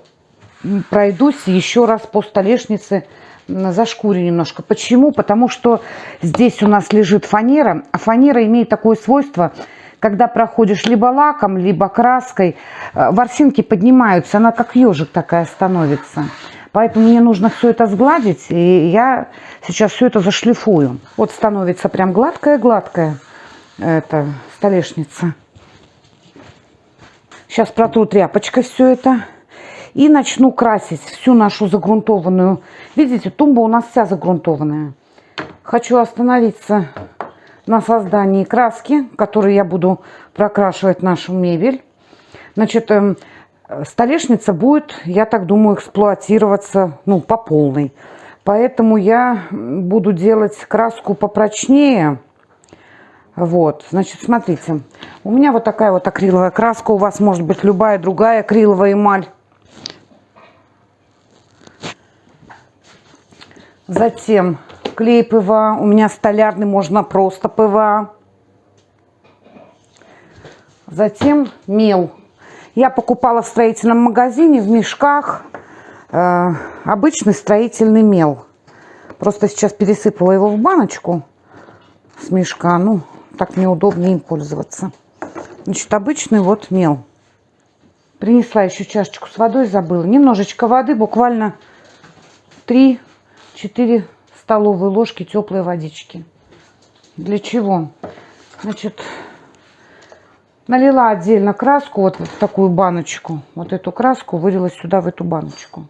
пройдусь еще раз по столешнице, зашкурю немножко. Почему? Потому что здесь у нас лежит фанера. А фанера имеет такое свойство, когда проходишь либо лаком, либо краской, ворсинки поднимаются. Она как ежик такая становится. Поэтому мне нужно все это сгладить. И я сейчас все это зашлифую. Вот становится прям гладкая-гладкая эта столешница. Сейчас протру тряпочкой все это. И начну красить всю нашу загрунтованную. Видите, тумба у нас вся загрунтованная. Хочу остановиться на создании краски, которой я буду прокрашивать нашу мебель. Значит, столешница будет, я так думаю, эксплуатироваться, ну, по полной. Поэтому я буду делать краску попрочнее. Вот, значит, смотрите. У меня вот такая вот акриловая краска. У вас может быть любая другая акриловая эмаль. Затем клей ПВА. У меня столярный, можно просто ПВА. Затем мел. Я покупала в строительном магазине в мешках обычный строительный мел. Просто сейчас пересыпала его в баночку с мешка. Ну, так мне удобнее им пользоваться. Значит, обычный вот мел. Принесла еще чашечку с водой, забыла. Немножечко воды, буквально 3-4 столовые ложки теплой водички. Для чего? Значит, налила отдельно краску вот в такую баночку. Вот эту краску вылила сюда, в эту баночку.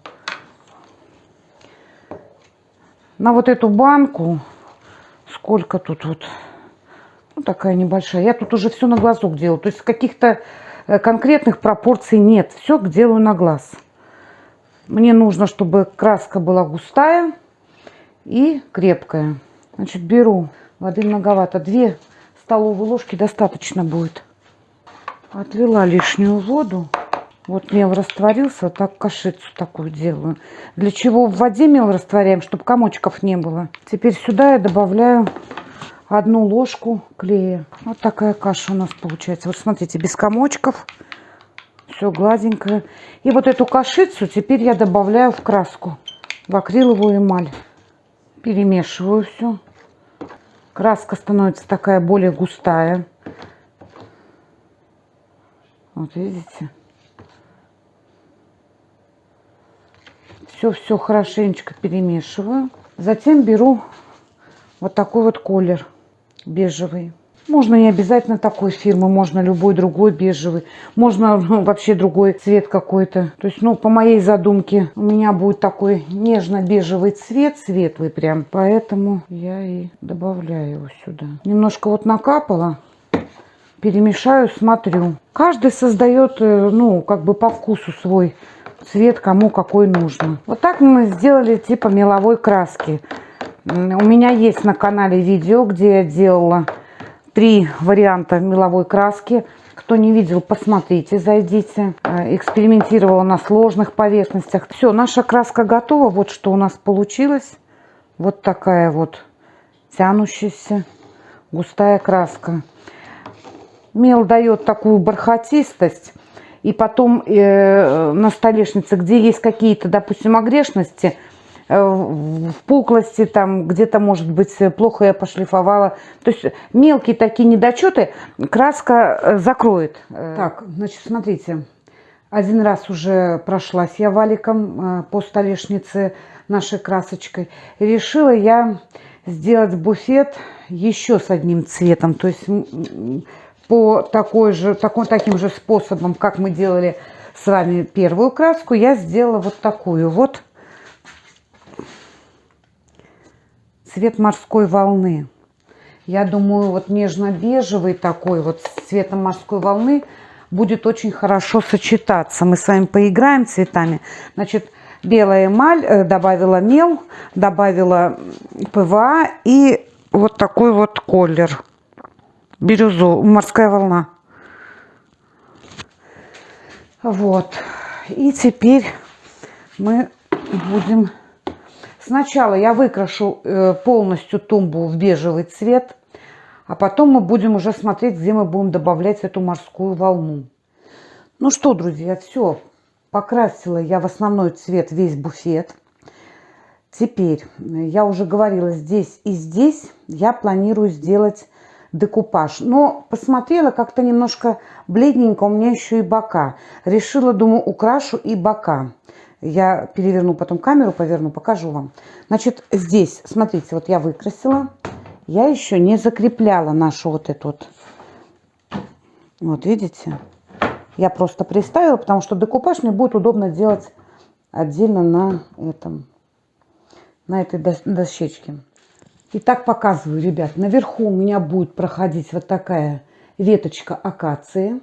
На вот эту банку, сколько тут вот, ну такая небольшая. Я тут уже все на глазок делаю. То есть каких-то конкретных пропорций нет. Все делаю на глаз. Мне нужно, чтобы краска была густая и крепкая. Значит, беру, воды многовато, 2 столовые ложки достаточно будет. Отлила лишнюю воду. Вот мел растворился, вот так кашицу такую делаю. Для чего в воде мел растворяем, чтобы комочков не было. Теперь сюда я добавляю 1 ложку клея. Вот такая каша у нас получается. Вот смотрите, без комочков. Все гладенькое. И вот эту кашицу теперь я добавляю в краску, в акриловую эмаль. Перемешиваю все. Краска становится такая более густая. Вот видите? Все хорошенечко перемешиваю. Затем беру вот такой вот колер бежевый. Можно не обязательно такой фирмы, можно любой другой бежевый. Можно вообще другой цвет какой-то. То есть, ну, по моей задумке, у меня будет такой нежно-бежевый цвет, светлый прям. Поэтому я и добавляю его сюда. Немножко вот накапала. Перемешаю, смотрю. Каждый создает, ну, как бы по вкусу свой цвет, кому какой нужно. Вот так мы сделали типа меловой краски. У меня есть на канале видео, где я делала 3 варианта меловой краски. Кто не видел, посмотрите, зайдите. Экспериментировала на сложных поверхностях. Все, наша краска готова. Вот что у нас получилось. Вот такая вот тянущаяся густая краска. Мел дает такую бархатистость. И потом на столешнице, где есть какие-то, допустим, огрешности, впуклости, там где-то, может быть, плохо я пошлифовала. То есть мелкие такие недочеты краска закроет. Так, значит, смотрите. 1 раз уже прошлась я валиком по столешнице нашей красочкой. Решила я сделать буфет еще с одним цветом. То есть по таким же способом, как мы делали с вами первую краску, я сделала вот такую вот. Цвет морской волны. Я думаю, вот нежно-бежевый такой вот с цветом морской волны будет очень хорошо сочетаться. Мы с вами поиграем цветами. Значит, белая эмаль, добавила мел, добавила ПВА и вот такой вот колер. Бирюзу, морская волна. Вот. И теперь мы будем... Сначала я выкрашу полностью тумбу в бежевый цвет, а потом мы будем уже смотреть, где мы будем добавлять эту морскую волну. Ну что, друзья, все. Покрасила я в основной цвет весь буфет. Теперь, я уже говорила, здесь и здесь я планирую сделать декупаж. Но посмотрела, как-то немножко бледненько у меня еще и бока. Решила, думаю, украшу и бока. Я переверну потом камеру, поверну, покажу вам. Значит, здесь, смотрите, вот я выкрасила. Я еще не закрепляла нашу вот эту вот. Вот, видите? Я просто приставила, потому что декупаж мне будет удобно делать отдельно на этой дощечке. Итак, показываю, ребят. Наверху у меня будет проходить вот такая веточка акации.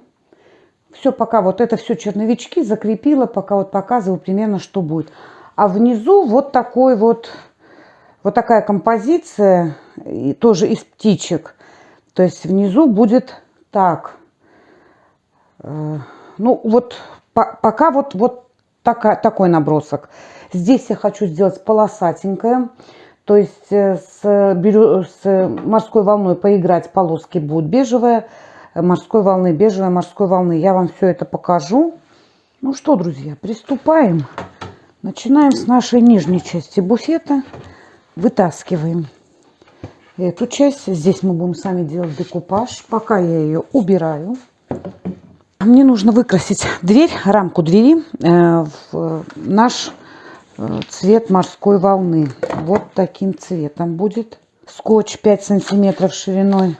Все, пока вот это все черновички закрепила, пока вот показываю примерно, что будет. А внизу вот такой вот такая композиция, и тоже из птичек. То есть внизу будет так. Ну вот пока вот такой набросок. Здесь я хочу сделать полосатенькое. То есть с морской волной поиграть, полоски будут бежевые, морской волны, бежевая, морской волны. Я вам все это покажу. Ну что, друзья, приступаем. Начинаем с нашей нижней части буфета. Вытаскиваем эту часть. Здесь мы будем сами делать декупаж. Пока я ее убираю. Мне нужно выкрасить дверь, рамку двери в наш цвет морской волны. Вот таким цветом будет. Скотч 5 сантиметров шириной.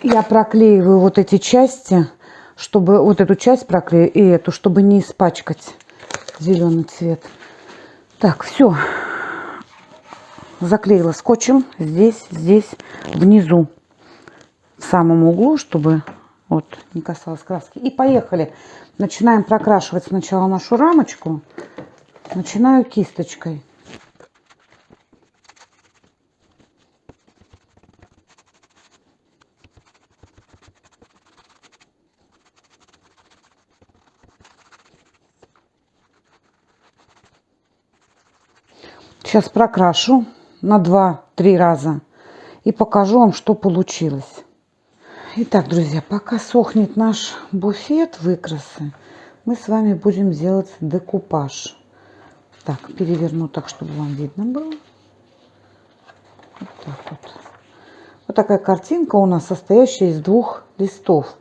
Я проклеиваю вот эти части, чтобы вот эту часть проклею и эту, чтобы не испачкать зеленый цвет. Так, все. Заклеила скотчем здесь, внизу, в самом углу, чтобы вот не касалось краски. И поехали. Начинаем прокрашивать сначала нашу рамочку. Начинаю кисточкой. Сейчас прокрашу на 2-3 раза и покажу вам, что получилось. Итак, друзья, пока сохнет наш буфет выкрасы, мы с вами будем делать декупаж. Так, переверну так, чтобы вам видно было. Вот так вот. Вот такая картинка у нас, состоящая из 2 листов.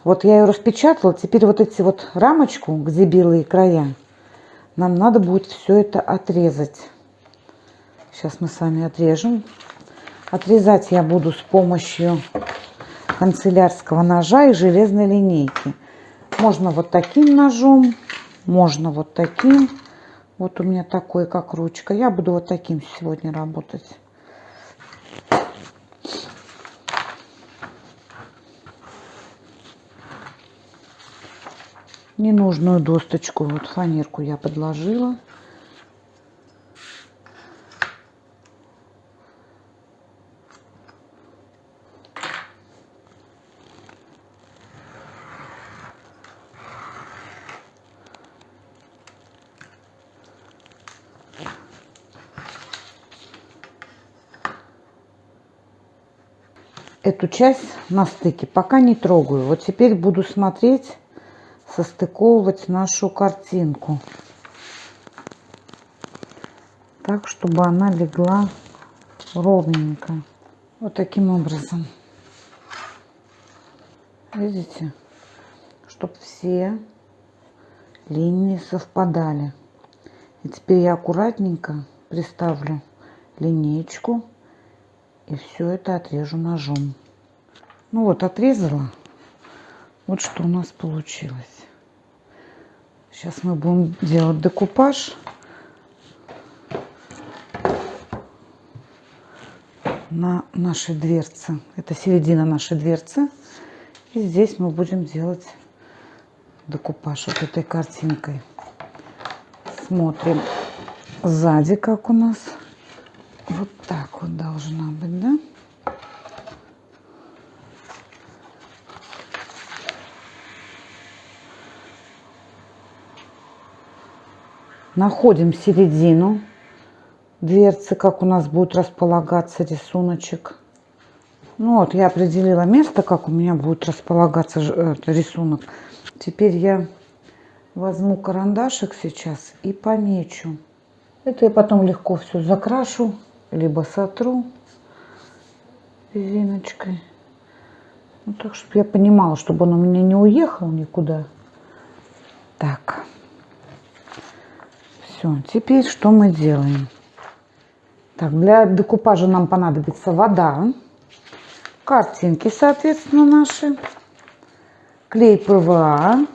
Вот я ее распечатала. Теперь вот эти вот рамочку, где белые края, нам надо будет все это отрезать. Сейчас мы с вами отрежем. Отрезать я буду с помощью канцелярского ножа и железной линейки. Можно вот таким ножом, можно вот таким. Вот у меня такой, как ручка. Я буду вот таким сегодня работать. Ненужную досточку, вот фанерку я подложила. Эту часть на стыке пока не трогаю. Вот теперь буду смотреть, состыковывать нашу картинку так, чтобы она легла ровненько. Вот таким образом. Видите? Чтобы все линии совпадали. И теперь я аккуратненько приставлю линеечку и все это отрежу ножом. Ну вот, отрезала. Вот что у нас получилось. Сейчас мы будем делать декупаж на нашей дверце. Это середина нашей дверцы. И здесь мы будем делать декупаж вот этой картинкой. Смотрим сзади, как у нас. Вот так вот должна быть, да? Находим середину дверцы, как у нас будет располагаться рисуночек. Ну вот, я определила место, как у меня будет располагаться рисунок. Теперь я возьму карандашик сейчас и помечу. Это я потом легко все закрашу, либо сотру резиночкой. Ну, так, чтобы я понимала, чтобы он у меня не уехал никуда. Так. Все, теперь что мы делаем? Так, для декупажа нам понадобится вода, картинки, соответственно, наши. клей ПВА.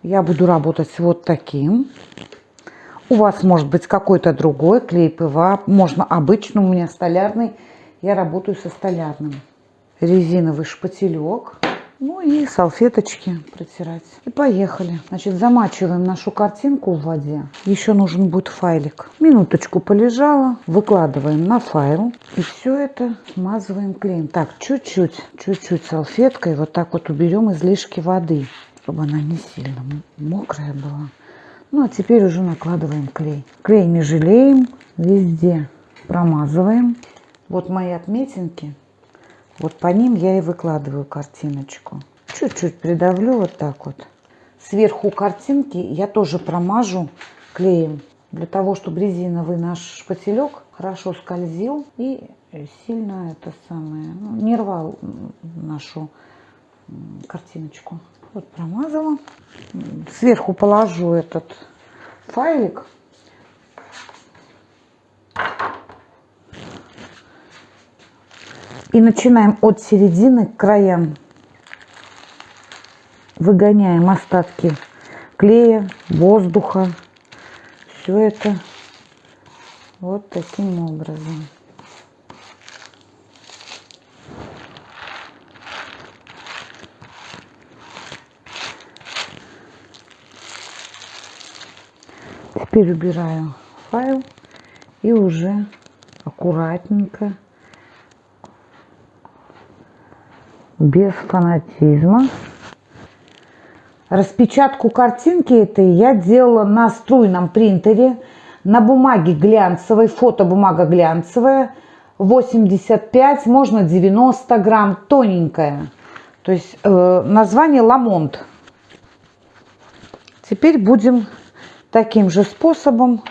Я буду работать с вот таким. У вас может быть какой-то другой клей ПВА. Можно обычный, у меня столярный. Я работаю со столярным. Резиновый шпателек. Ну и салфеточки протирать. И поехали. Значит, замачиваем нашу картинку в воде. Еще нужен будет файлик. Минуточку полежала. Выкладываем на файл. И все это смазываем клеем. Так, чуть-чуть салфеткой вот так вот уберем излишки воды, чтобы она не сильно мокрая была. Ну а теперь уже накладываем клей. Клей не жалеем. Везде промазываем. Вот мои отметинки. Вот по ним я и выкладываю картиночку. Чуть-чуть придавлю вот так вот. Сверху картинки я тоже промажу клеем, для того, чтобы резиновый наш шпателек хорошо скользил и сильно это самое, не рвал нашу картиночку. Вот промазала. Сверху положу этот файлик. И начинаем от середины к краям. Выгоняем остатки клея, воздуха. Все это вот таким образом. Теперь убираю файл и уже аккуратненько, без фанатизма. Распечатку картинки этой я делала на струйном принтере, на бумаге глянцевой, фотобумага глянцевая, 85, можно 90 грамм, тоненькая. То есть название Ламонт. Теперь будем таким же способом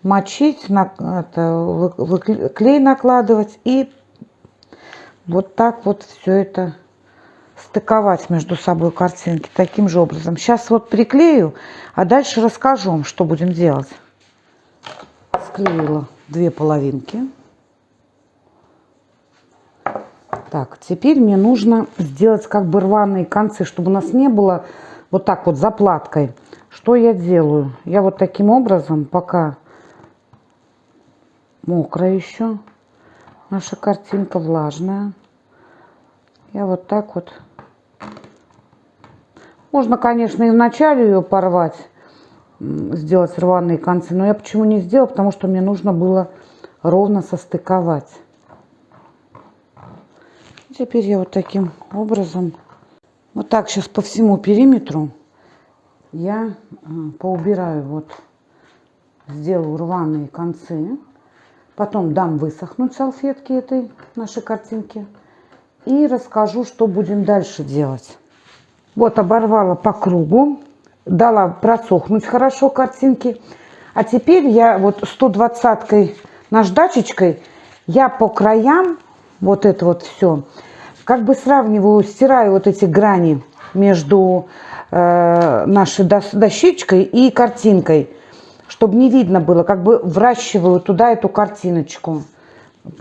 мочить, клей накладывать и вот так вот все это стыковать между собой картинки таким же образом. Сейчас вот приклею, а дальше расскажу вам, что будем делать. Склеила две половинки. Так, теперь мне нужно сделать как бы рваные концы, чтобы у нас не было вот так вот заплаткой. Что я делаю? Я вот таким образом, пока мокрая еще, наша картинка влажная, я вот так вот. Можно, конечно, и вначале ее порвать, сделать рваные концы, но я почему не сделала? Потому что мне нужно было ровно состыковать. Теперь я вот таким образом, вот так сейчас по всему периметру я поубираю, вот сделаю рваные концы, потом дам высохнуть салфетки этой нашей картинки и расскажу, что будем дальше делать. Вот оборвала по кругу, дала просохнуть хорошо картинки, а теперь я вот 120-кой наждачечкой я по краям вот это вот все как бы сравниваю, стираю вот эти грани между нашей дощечкой и картинкой, чтобы не видно было, как бы вращиваю туда эту картиночку.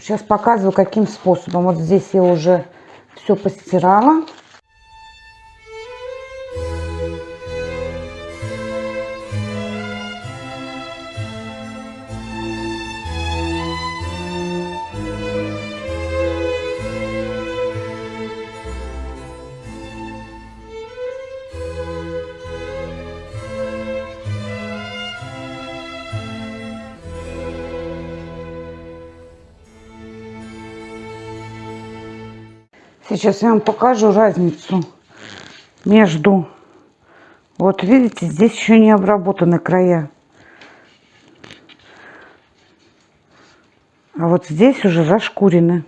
Сейчас показываю, каким способом. Вот здесь я уже все постирала. Сейчас я вам покажу разницу между, вот видите, здесь еще не обработаны края, а вот здесь уже зашкурены.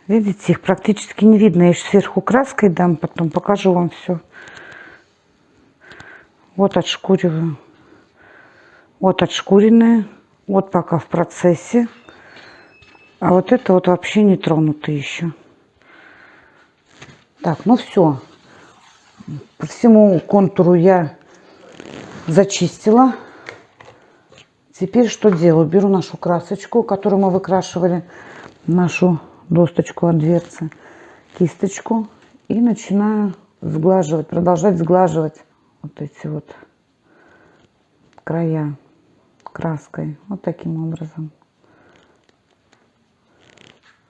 Видите, их практически не видно. Я еще сверху краской дам, потом покажу вам все. Вот отшкуриваю. Вот отшкуренные, вот пока в процессе. А вот это вот вообще не тронуто еще. Так, ну все. По всему контуру я зачистила. Теперь что делаю? Беру нашу красочку, которую мы выкрашивали, нашу досточку от дверцы, кисточку, и начинаю сглаживать, продолжать сглаживать вот эти вот края краской. Вот таким образом.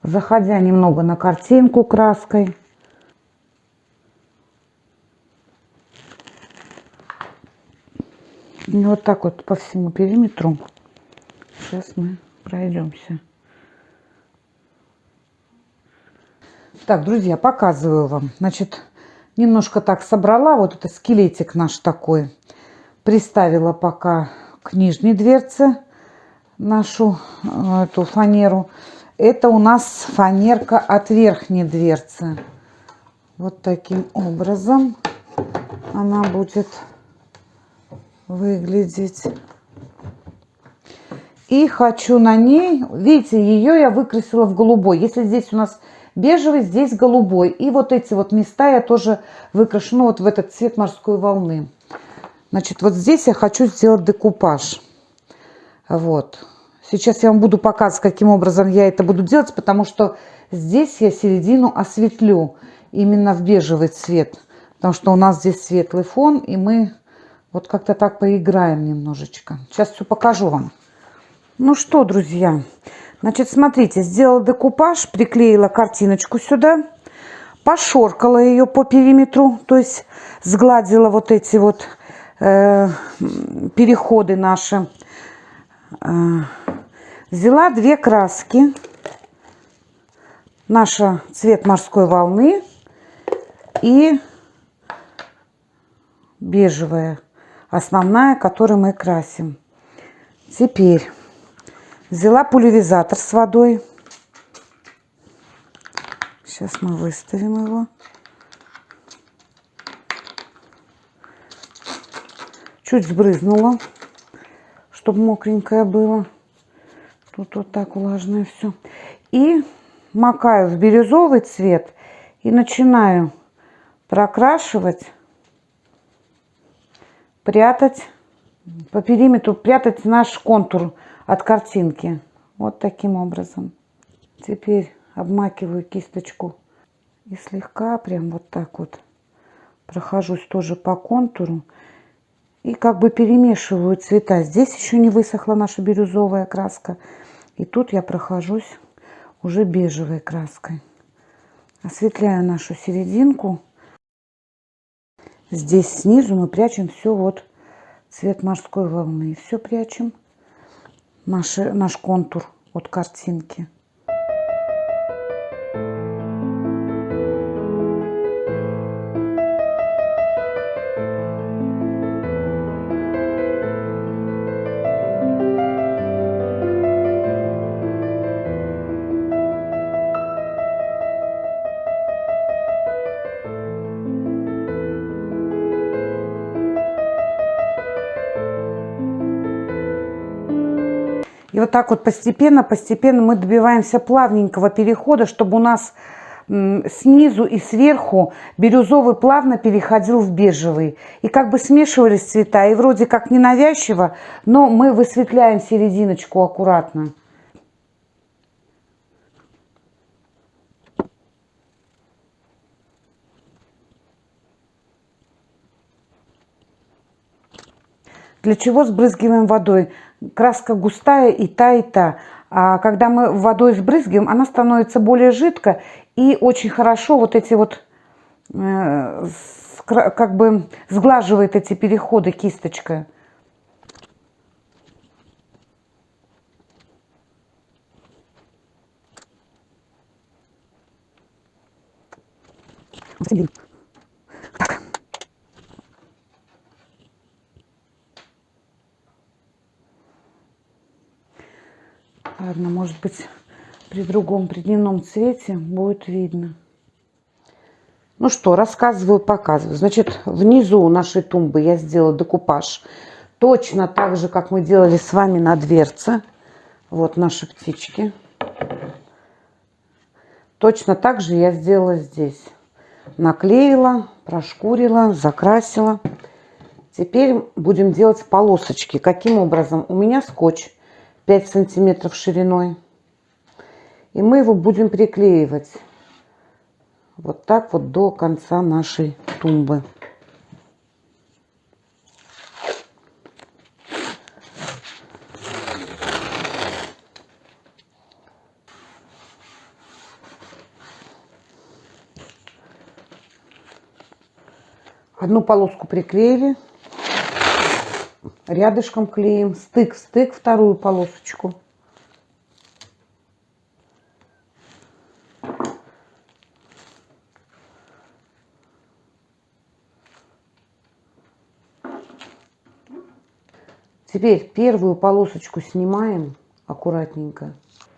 Заходя немного на картинку краской. И вот так вот по всему периметру. Сейчас мы пройдемся. Так, друзья, показываю вам. Значит, немножко так собрала. Вот это скелетик наш такой. Приставила пока к нижней дверце нашу эту фанеру. Это у нас фанерка от верхней дверцы. Вот таким образом она будет выглядеть. И хочу на ней, видите, ее я выкрасила в голубой. Если здесь у нас бежевый, здесь голубой. И вот эти вот места я тоже выкрашу, ну, вот в этот цвет морской волны. Значит, вот здесь я хочу сделать декупаж. Вот. Сейчас я вам буду показывать, каким образом я это буду делать, потому что здесь я середину осветлю именно в бежевый цвет. Потому что у нас здесь светлый фон, и мы вот как-то так поиграем немножечко. Сейчас все покажу вам. Ну что, друзья, значит, смотрите, сделала декупаж, приклеила картиночку сюда, пошоркала ее по периметру, то есть сгладила вот эти вот переходы наши. Взяла две краски. Наша цвет морской волны и бежевая, основная, которую мы красим. Теперь взяла пульверизатор с водой. Сейчас мы выставим его. Чуть сбрызнула, чтобы мокренькое было. Тут вот так влажное все. И макаю в бирюзовый цвет и начинаю прокрашивать, прятать по периметру, прятать наш контур от картинки. Вот таким образом. Теперь обмакиваю кисточку и слегка прям вот так вот прохожусь тоже по контуру. И как бы перемешиваю цвета. Здесь еще не высохла наша бирюзовая краска. И тут я прохожусь уже бежевой краской. Осветляю нашу серединку. Здесь снизу мы прячем все вот цвет морской волны. Все прячем. Наш контур от картинки. И вот так вот постепенно мы добиваемся плавненького перехода, чтобы у нас снизу и сверху бирюзовый плавно переходил в бежевый. И как бы смешивались цвета. И вроде как ненавязчиво, но мы высветляем серединочку аккуратно. Для чего сбрызгиваем водой? Краска густая и та, и та. А когда мы водой сбрызгиваем, она становится более жидкой. И очень хорошо вот эти вот, как бы сглаживает эти переходы кисточкой. Так. Ладно, может быть, при дневном цвете будет видно. Ну что, рассказываю, показываю. Значит, внизу нашей тумбы я сделала декупаж. Точно так же, как мы делали с вами на дверце. Вот наши птички. Точно так же я сделала здесь. Наклеила, прошкурила, закрасила. Теперь будем делать полосочки. Каким образом? У меня скотч 5 сантиметров шириной. И мы его будем приклеивать вот так вот до конца нашей тумбы. Одну полоску приклеили, рядышком клеим, стык в стык вторую полосочку. Теперь первую полосочку снимаем аккуратненько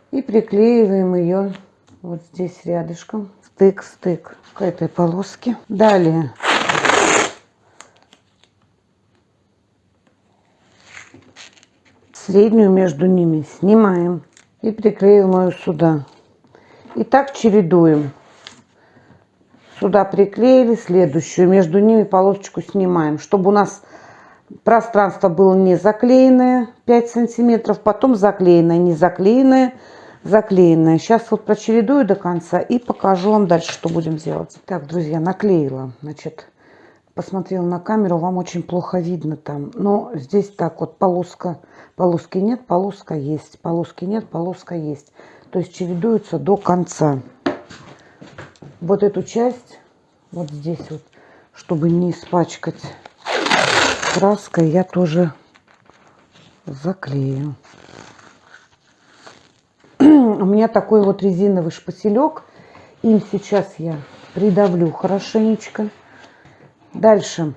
и приклеиваем ее вот здесь рядышком, стык в стык к этой полоске. Далее среднюю между ними снимаем и приклеиваем ее сюда. И так чередуем. Сюда приклеили, следующую между ними полосочку снимаем, чтобы у нас пространство было не заклеенное 5 сантиметров, потом заклеенное, не заклеенное, заклеенное. Сейчас вот прочередую до конца и покажу вам дальше, что будем делать. Так, друзья, наклеила. Значит, посмотрела на камеру, вам очень плохо видно там. Но здесь так вот полоска, полоски нет, полоска есть, полоски нет, полоска есть. То есть чередуются до конца. Вот эту часть, вот здесь вот, чтобы не испачкать краской, я тоже заклею. У меня такой вот резиновый шпателек. Им сейчас я придавлю хорошенечко. Дальше,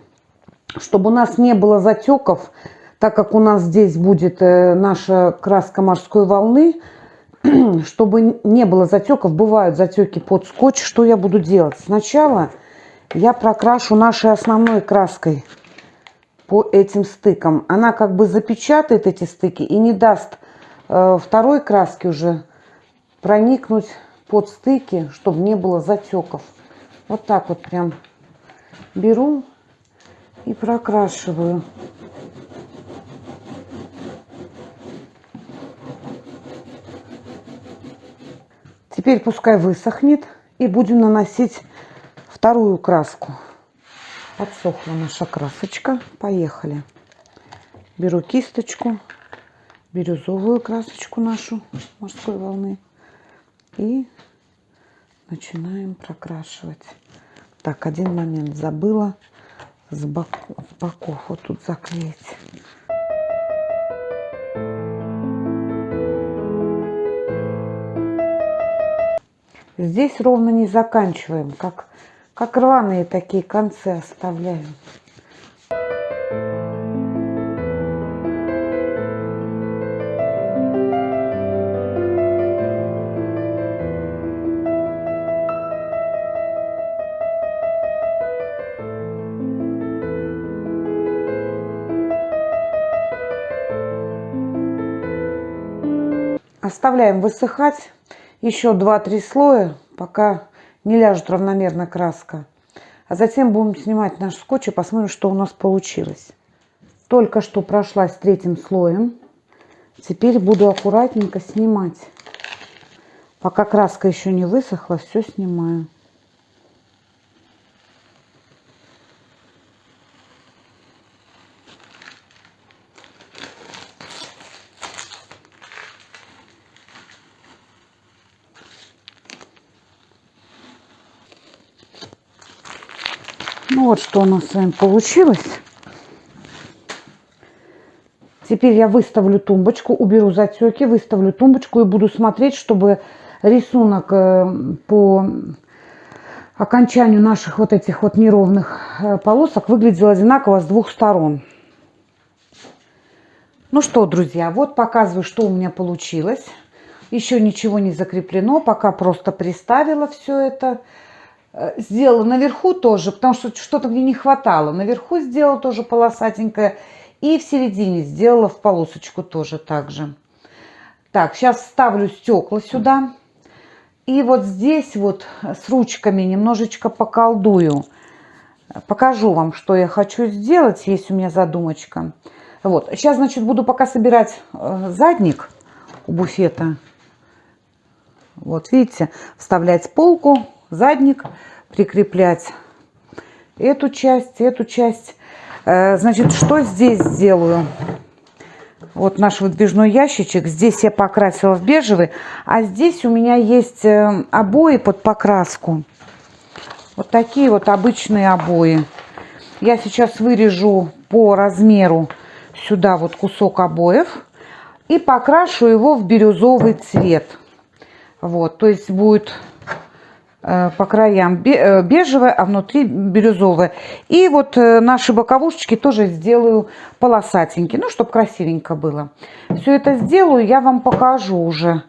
чтобы у нас не было затеков, так как у нас здесь будет наша краска морской волны, чтобы не было затеков, бывают затеки под скотч, что я буду делать? Сначала я прокрашу нашей основной краской по этим стыкам. Она как бы запечатает эти стыки и не даст второй краске уже проникнуть под стыки, чтобы не было затеков. Вот так вот прям беру и прокрашиваю. Теперь пускай высохнет и будем наносить вторую краску. Подсохла наша красочка. Поехали. Беру кисточку, бирюзовую красочку нашу морской волны и начинаем прокрашивать. Так, один момент забыла с боков вот тут заклеить. Здесь ровно не заканчиваем, как рваные такие концы оставляем. Оставляем высыхать еще 2-3 слоя, пока не ляжет равномерно краска. А затем будем снимать наш скотч и посмотрим, что у нас получилось. Только что прошлась 3-м слоем. Теперь буду аккуратненько снимать. Пока краска еще не высохла, все снимаю. Ну вот что у нас с вами получилось. Теперь я выставлю тумбочку, уберу затеки, выставлю тумбочку и буду смотреть, чтобы рисунок по окончанию наших вот этих вот неровных полосок выглядел одинаково с двух сторон. Ну что, друзья, вот показываю, что у меня получилось. Еще ничего не закреплено, пока просто приставила все это. Сделала наверху тоже, потому что что-то мне не хватало. Наверху сделала тоже полосатенькое. И в середине сделала в полосочку тоже так же. Так, сейчас вставлю стекла сюда. И вот здесь вот с ручками немножечко поколдую. покажу вам, что я хочу сделать. Есть у меня задумочка. Вот. Сейчас, значит, буду пока собирать задник у буфета. Вот, видите, вставлять полку, задник, прикреплять эту часть, эту часть. Значит, что здесь сделаю? Вот наш выдвижной ящичек. Здесь я покрасила в бежевый, а здесь у меня есть обои под покраску. Вот такие вот обычные обои. Я сейчас вырежу по размеру сюда вот кусок обоев и покрашу его в бирюзовый цвет. Вот, то есть будет по краям бежевое, а внутри бирюзовое. И вот наши боковушечки тоже сделаю полосатенькие, ну, чтобы красивенько было. Все это сделаю, я вам покажу уже,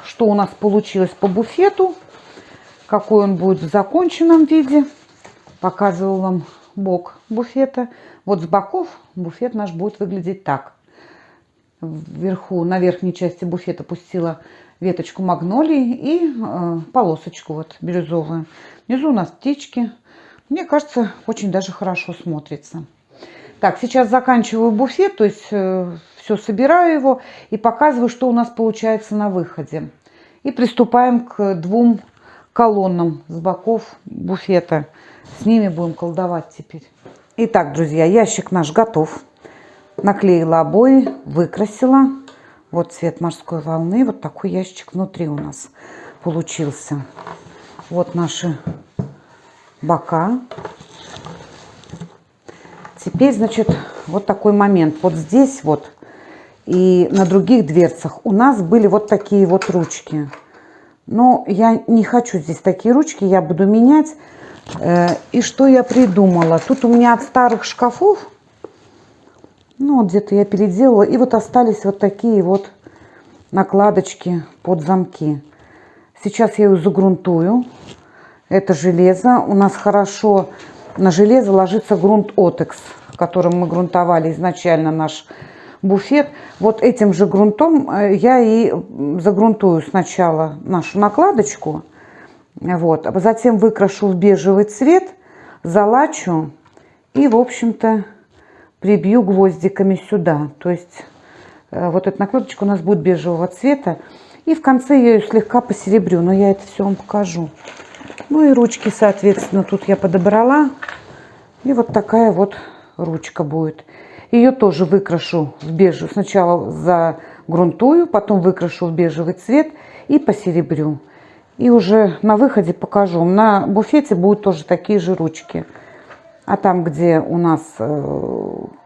что у нас получилось по буфету, какой он будет в законченном виде. Показываю вам бок буфета. Вот с боков буфет наш будет выглядеть так. Вверху, на верхней части буфета пустила веточку магнолии и полосочку вот бирюзовую. Внизу у нас птички. Мне кажется, очень даже хорошо смотрится. Так, сейчас заканчиваю буфет, то есть все собираю его и показываю, что у нас получается на выходе. И приступаем к двум колоннам с боков буфета. С ними будем колдовать теперь. Итак, друзья, ящик наш готов. Наклеила обои, выкрасила. Вот цвет морской волны. Вот такой ящик внутри у нас получился. Вот наши бока. Теперь, значит, вот такой момент. Вот здесь вот и на других дверцах у нас были вот такие вот ручки. Но я не хочу здесь такие ручки. Я буду менять. И что я придумала? Тут у меня от старых шкафов, ну, где-то я переделала. И вот остались вот такие вот накладочки под замки. Сейчас я ее загрунтую. Это железо. У нас хорошо на железо ложится грунт Отекс, которым мы грунтовали изначально наш буфет. Вот этим же грунтом я и загрунтую сначала нашу накладочку. Вот. А затем выкрашу в бежевый цвет, залачу и, в общем-то, прибью гвоздиками сюда. То есть вот эта накладочка у нас будет бежевого цвета. И в конце я ее слегка посеребрю, но я это все вам покажу. Ну и ручки, соответственно, тут я подобрала. И вот такая вот ручка будет. Ее тоже выкрашу в бежевый. Сначала загрунтую, потом выкрашу в бежевый цвет и посеребрю. И уже на выходе покажу. На буфете будут тоже такие же ручки. А там, где у нас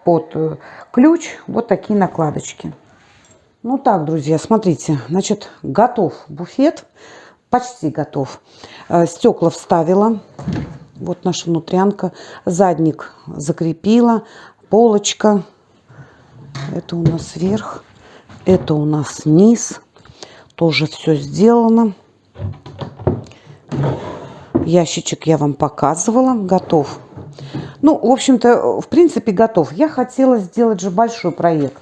под ключ, вот такие накладочки. Ну так, друзья, смотрите. Значит, готов буфет. Почти готов. Стекла вставила. Вот наша внутрянка. Задник закрепила. Полочка. Это у нас верх. Это у нас низ. Тоже все сделано. Ящичек я вам показывала. Готов. Ну, в общем-то, в принципе, готов. Я хотела сделать же большой проект.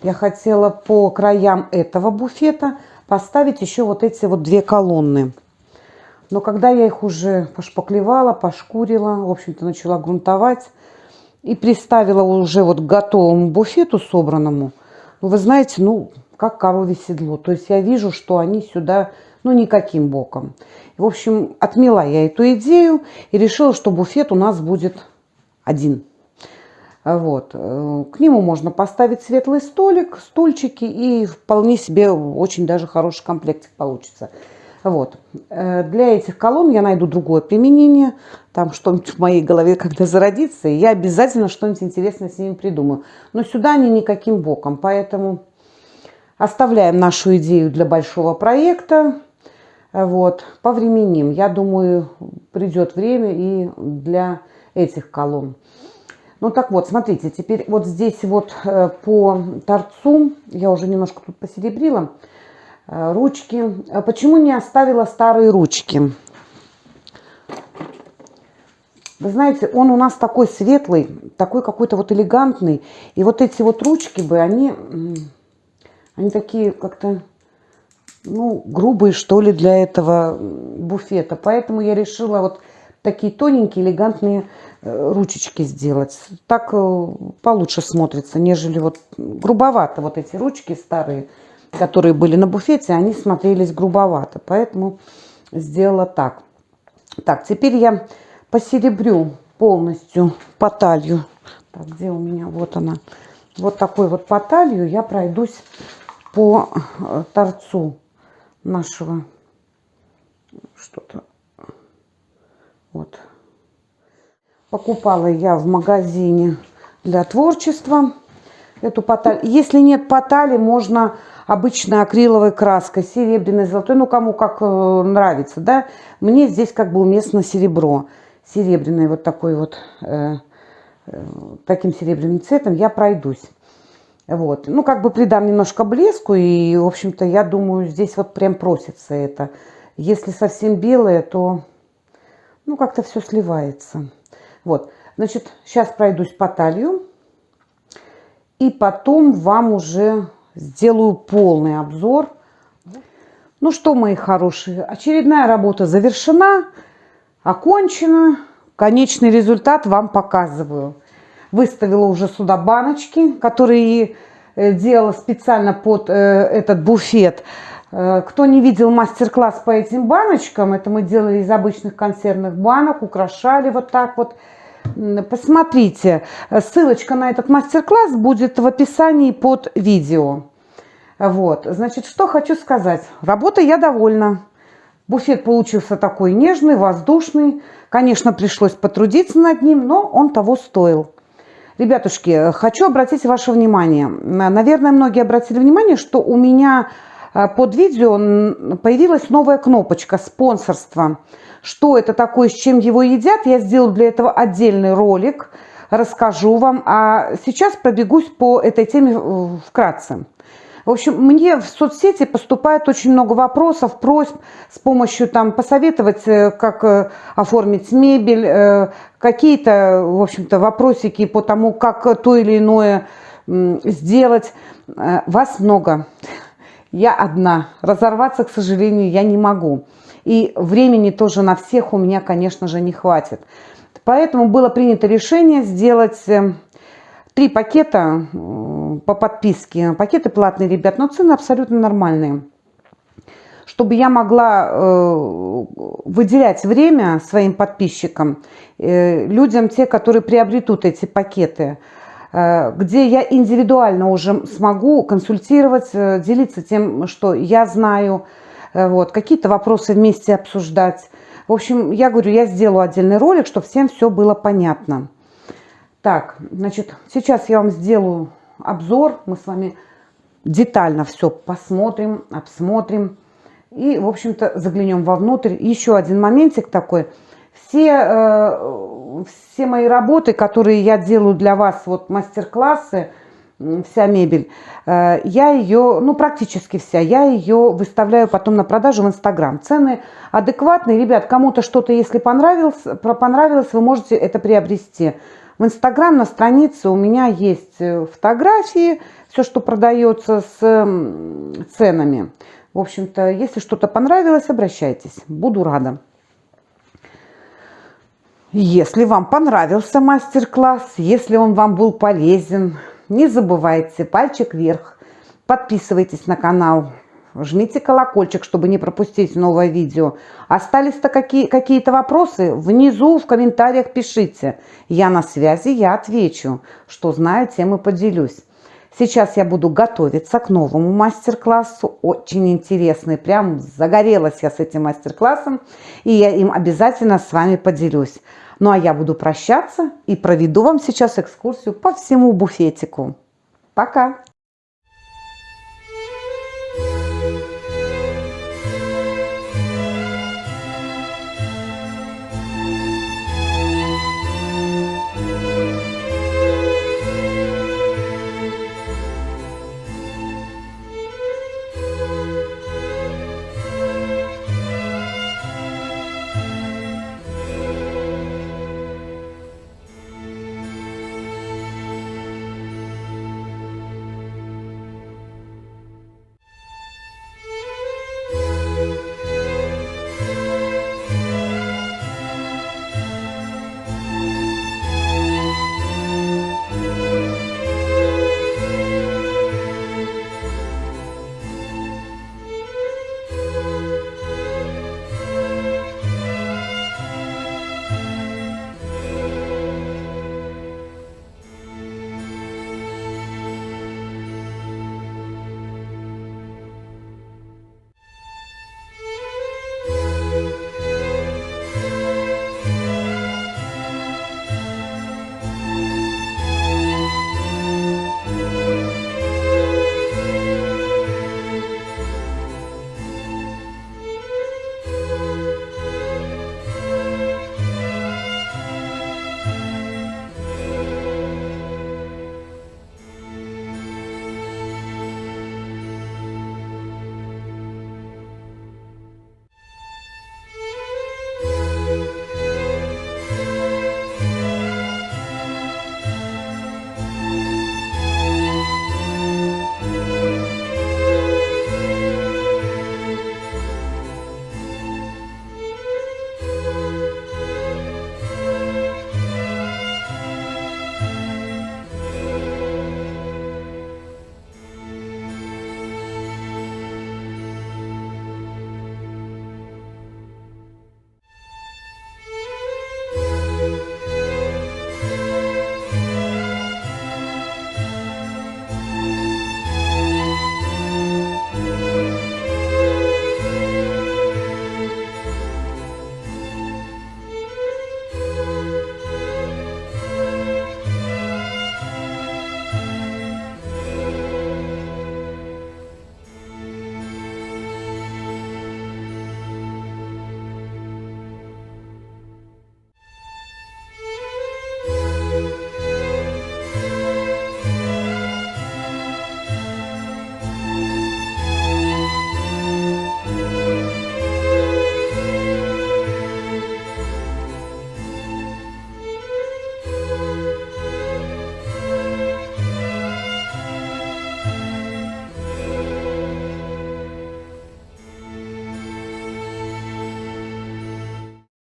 Я хотела по краям этого буфета поставить еще вот эти вот две колонны. Но когда я их уже пошпаклевала, пошкурила, в общем-то, начала грунтовать и приставила уже вот к готовому буфету собранному, вы знаете, ну, как коровье седло. То есть я вижу, что они сюда, ну, никаким боком. В общем, отмела я эту идею и решила, что буфет у нас будет один. Вот. К нему можно поставить светлый столик, стульчики, и вполне себе очень даже хороший комплектик получится. Вот. Для этих колонн я найду другое применение. Там что-нибудь в моей голове когда зародится, и я обязательно что-нибудь интересное с ними придумаю. Но сюда они никаким боком, поэтому оставляем нашу идею для большого проекта. Вот. Повременим. Я думаю, придет время и для этих колонн. Ну так вот, смотрите, теперь вот здесь вот по торцу, я уже немножко тут посеребрила, ручки. Почему не оставила старые ручки? Вы знаете, он у нас такой светлый, такой какой-то вот элегантный. И вот эти вот ручки бы, они такие как-то, ну, грубые, что ли, для этого буфета. Поэтому я решила вот такие тоненькие, элегантные ручечки сделать. Так получше смотрится, нежели вот грубовато. Вот эти ручки старые, которые были на буфете, они смотрелись грубовато. Поэтому сделала так. Так, теперь я посеребрю полностью по талию. Так, где у меня? Вот она. Вот такой вот по талию я пройдусь по торцу нашего что-то. Вот. Покупала я в магазине для творчества эту поталь. Если нет потали, можно обычной акриловой краской, серебряной, золотой, ну кому как нравится, да. Мне здесь как бы уместно серебро. Серебряный вот такой вот, таким серебряным цветом я пройдусь. Вот. Ну как бы придам немножко блеску, и в общем-то я думаю, здесь вот прям просится это. Если совсем белое, то ну как-то все сливается. Вот, значит, сейчас пройдусь по талию. И потом вам уже сделаю полный обзор. Ну что, мои хорошие, очередная работа завершена, окончена. Конечный результат вам показываю. Выставила уже сюда баночки, которые делала специально под этот буфет. Кто не видел мастер-класс по этим баночкам, это мы делали из обычных консервных банок, украшали вот так вот. Посмотрите, ссылочка на этот мастер-класс будет в описании под видео. Вот, значит, что хочу сказать. Работой я довольна. Буфет получился такой нежный, воздушный. Конечно, пришлось потрудиться над ним, но он того стоил. Ребятушки, хочу обратить ваше внимание. Наверное, многие обратили внимание, что у меня под видео появилась новая кнопочка «Спонсорство». Что это такое, с чем его едят, я сделаю для этого отдельный ролик, расскажу вам. А сейчас пробегусь по этой теме вкратце. В общем, мне в соцсети поступает очень много вопросов, просьб с помощью там посоветовать, как оформить мебель, какие-то, в общем-то, вопросики по тому, как то или иное сделать. Вас много. Я одна. Разорваться, к сожалению, я не могу. И времени тоже на всех у меня, конечно же, не хватит. Поэтому было принято решение сделать 3 пакета по подписке. Пакеты платные, ребят, но цены абсолютно нормальные. Чтобы я могла выделять время своим подписчикам, людям, те, которые приобретут эти пакеты, где я индивидуально уже смогу консультировать, делиться тем, что я знаю, вот, какие-то вопросы вместе обсуждать. В общем, я говорю, я сделаю отдельный ролик, чтобы всем все было понятно. Так, значит, сейчас я вам сделаю обзор. Мы с вами детально все посмотрим, обсмотрим. И, в общем-то, заглянем вовнутрь. Еще один моментик такой. Все мои работы, которые я делаю для вас, вот мастер-классы, вся мебель, я ее, ну практически вся, я ее выставляю потом на продажу в Инстаграм. Цены адекватные. Ребят, кому-то что-то, если понравилось, вы можете это приобрести. В Инстаграм на странице у меня есть фотографии, все, что продается с ценами. В общем-то, если что-то понравилось, обращайтесь. Буду рада. Если вам понравился мастер-класс, если он вам был полезен, не забывайте пальчик вверх, подписывайтесь на канал, жмите колокольчик, чтобы не пропустить новое видео. Остались-то какие-то вопросы? Внизу в комментариях пишите. Я на связи, я отвечу. Что знаю, тем и поделюсь. Сейчас я буду готовиться к новому мастер-классу. Очень интересный. Прям загорелась я с этим мастер-классом. И я им обязательно с вами поделюсь. Ну а я буду прощаться и проведу вам сейчас экскурсию по всему буфетику. Пока!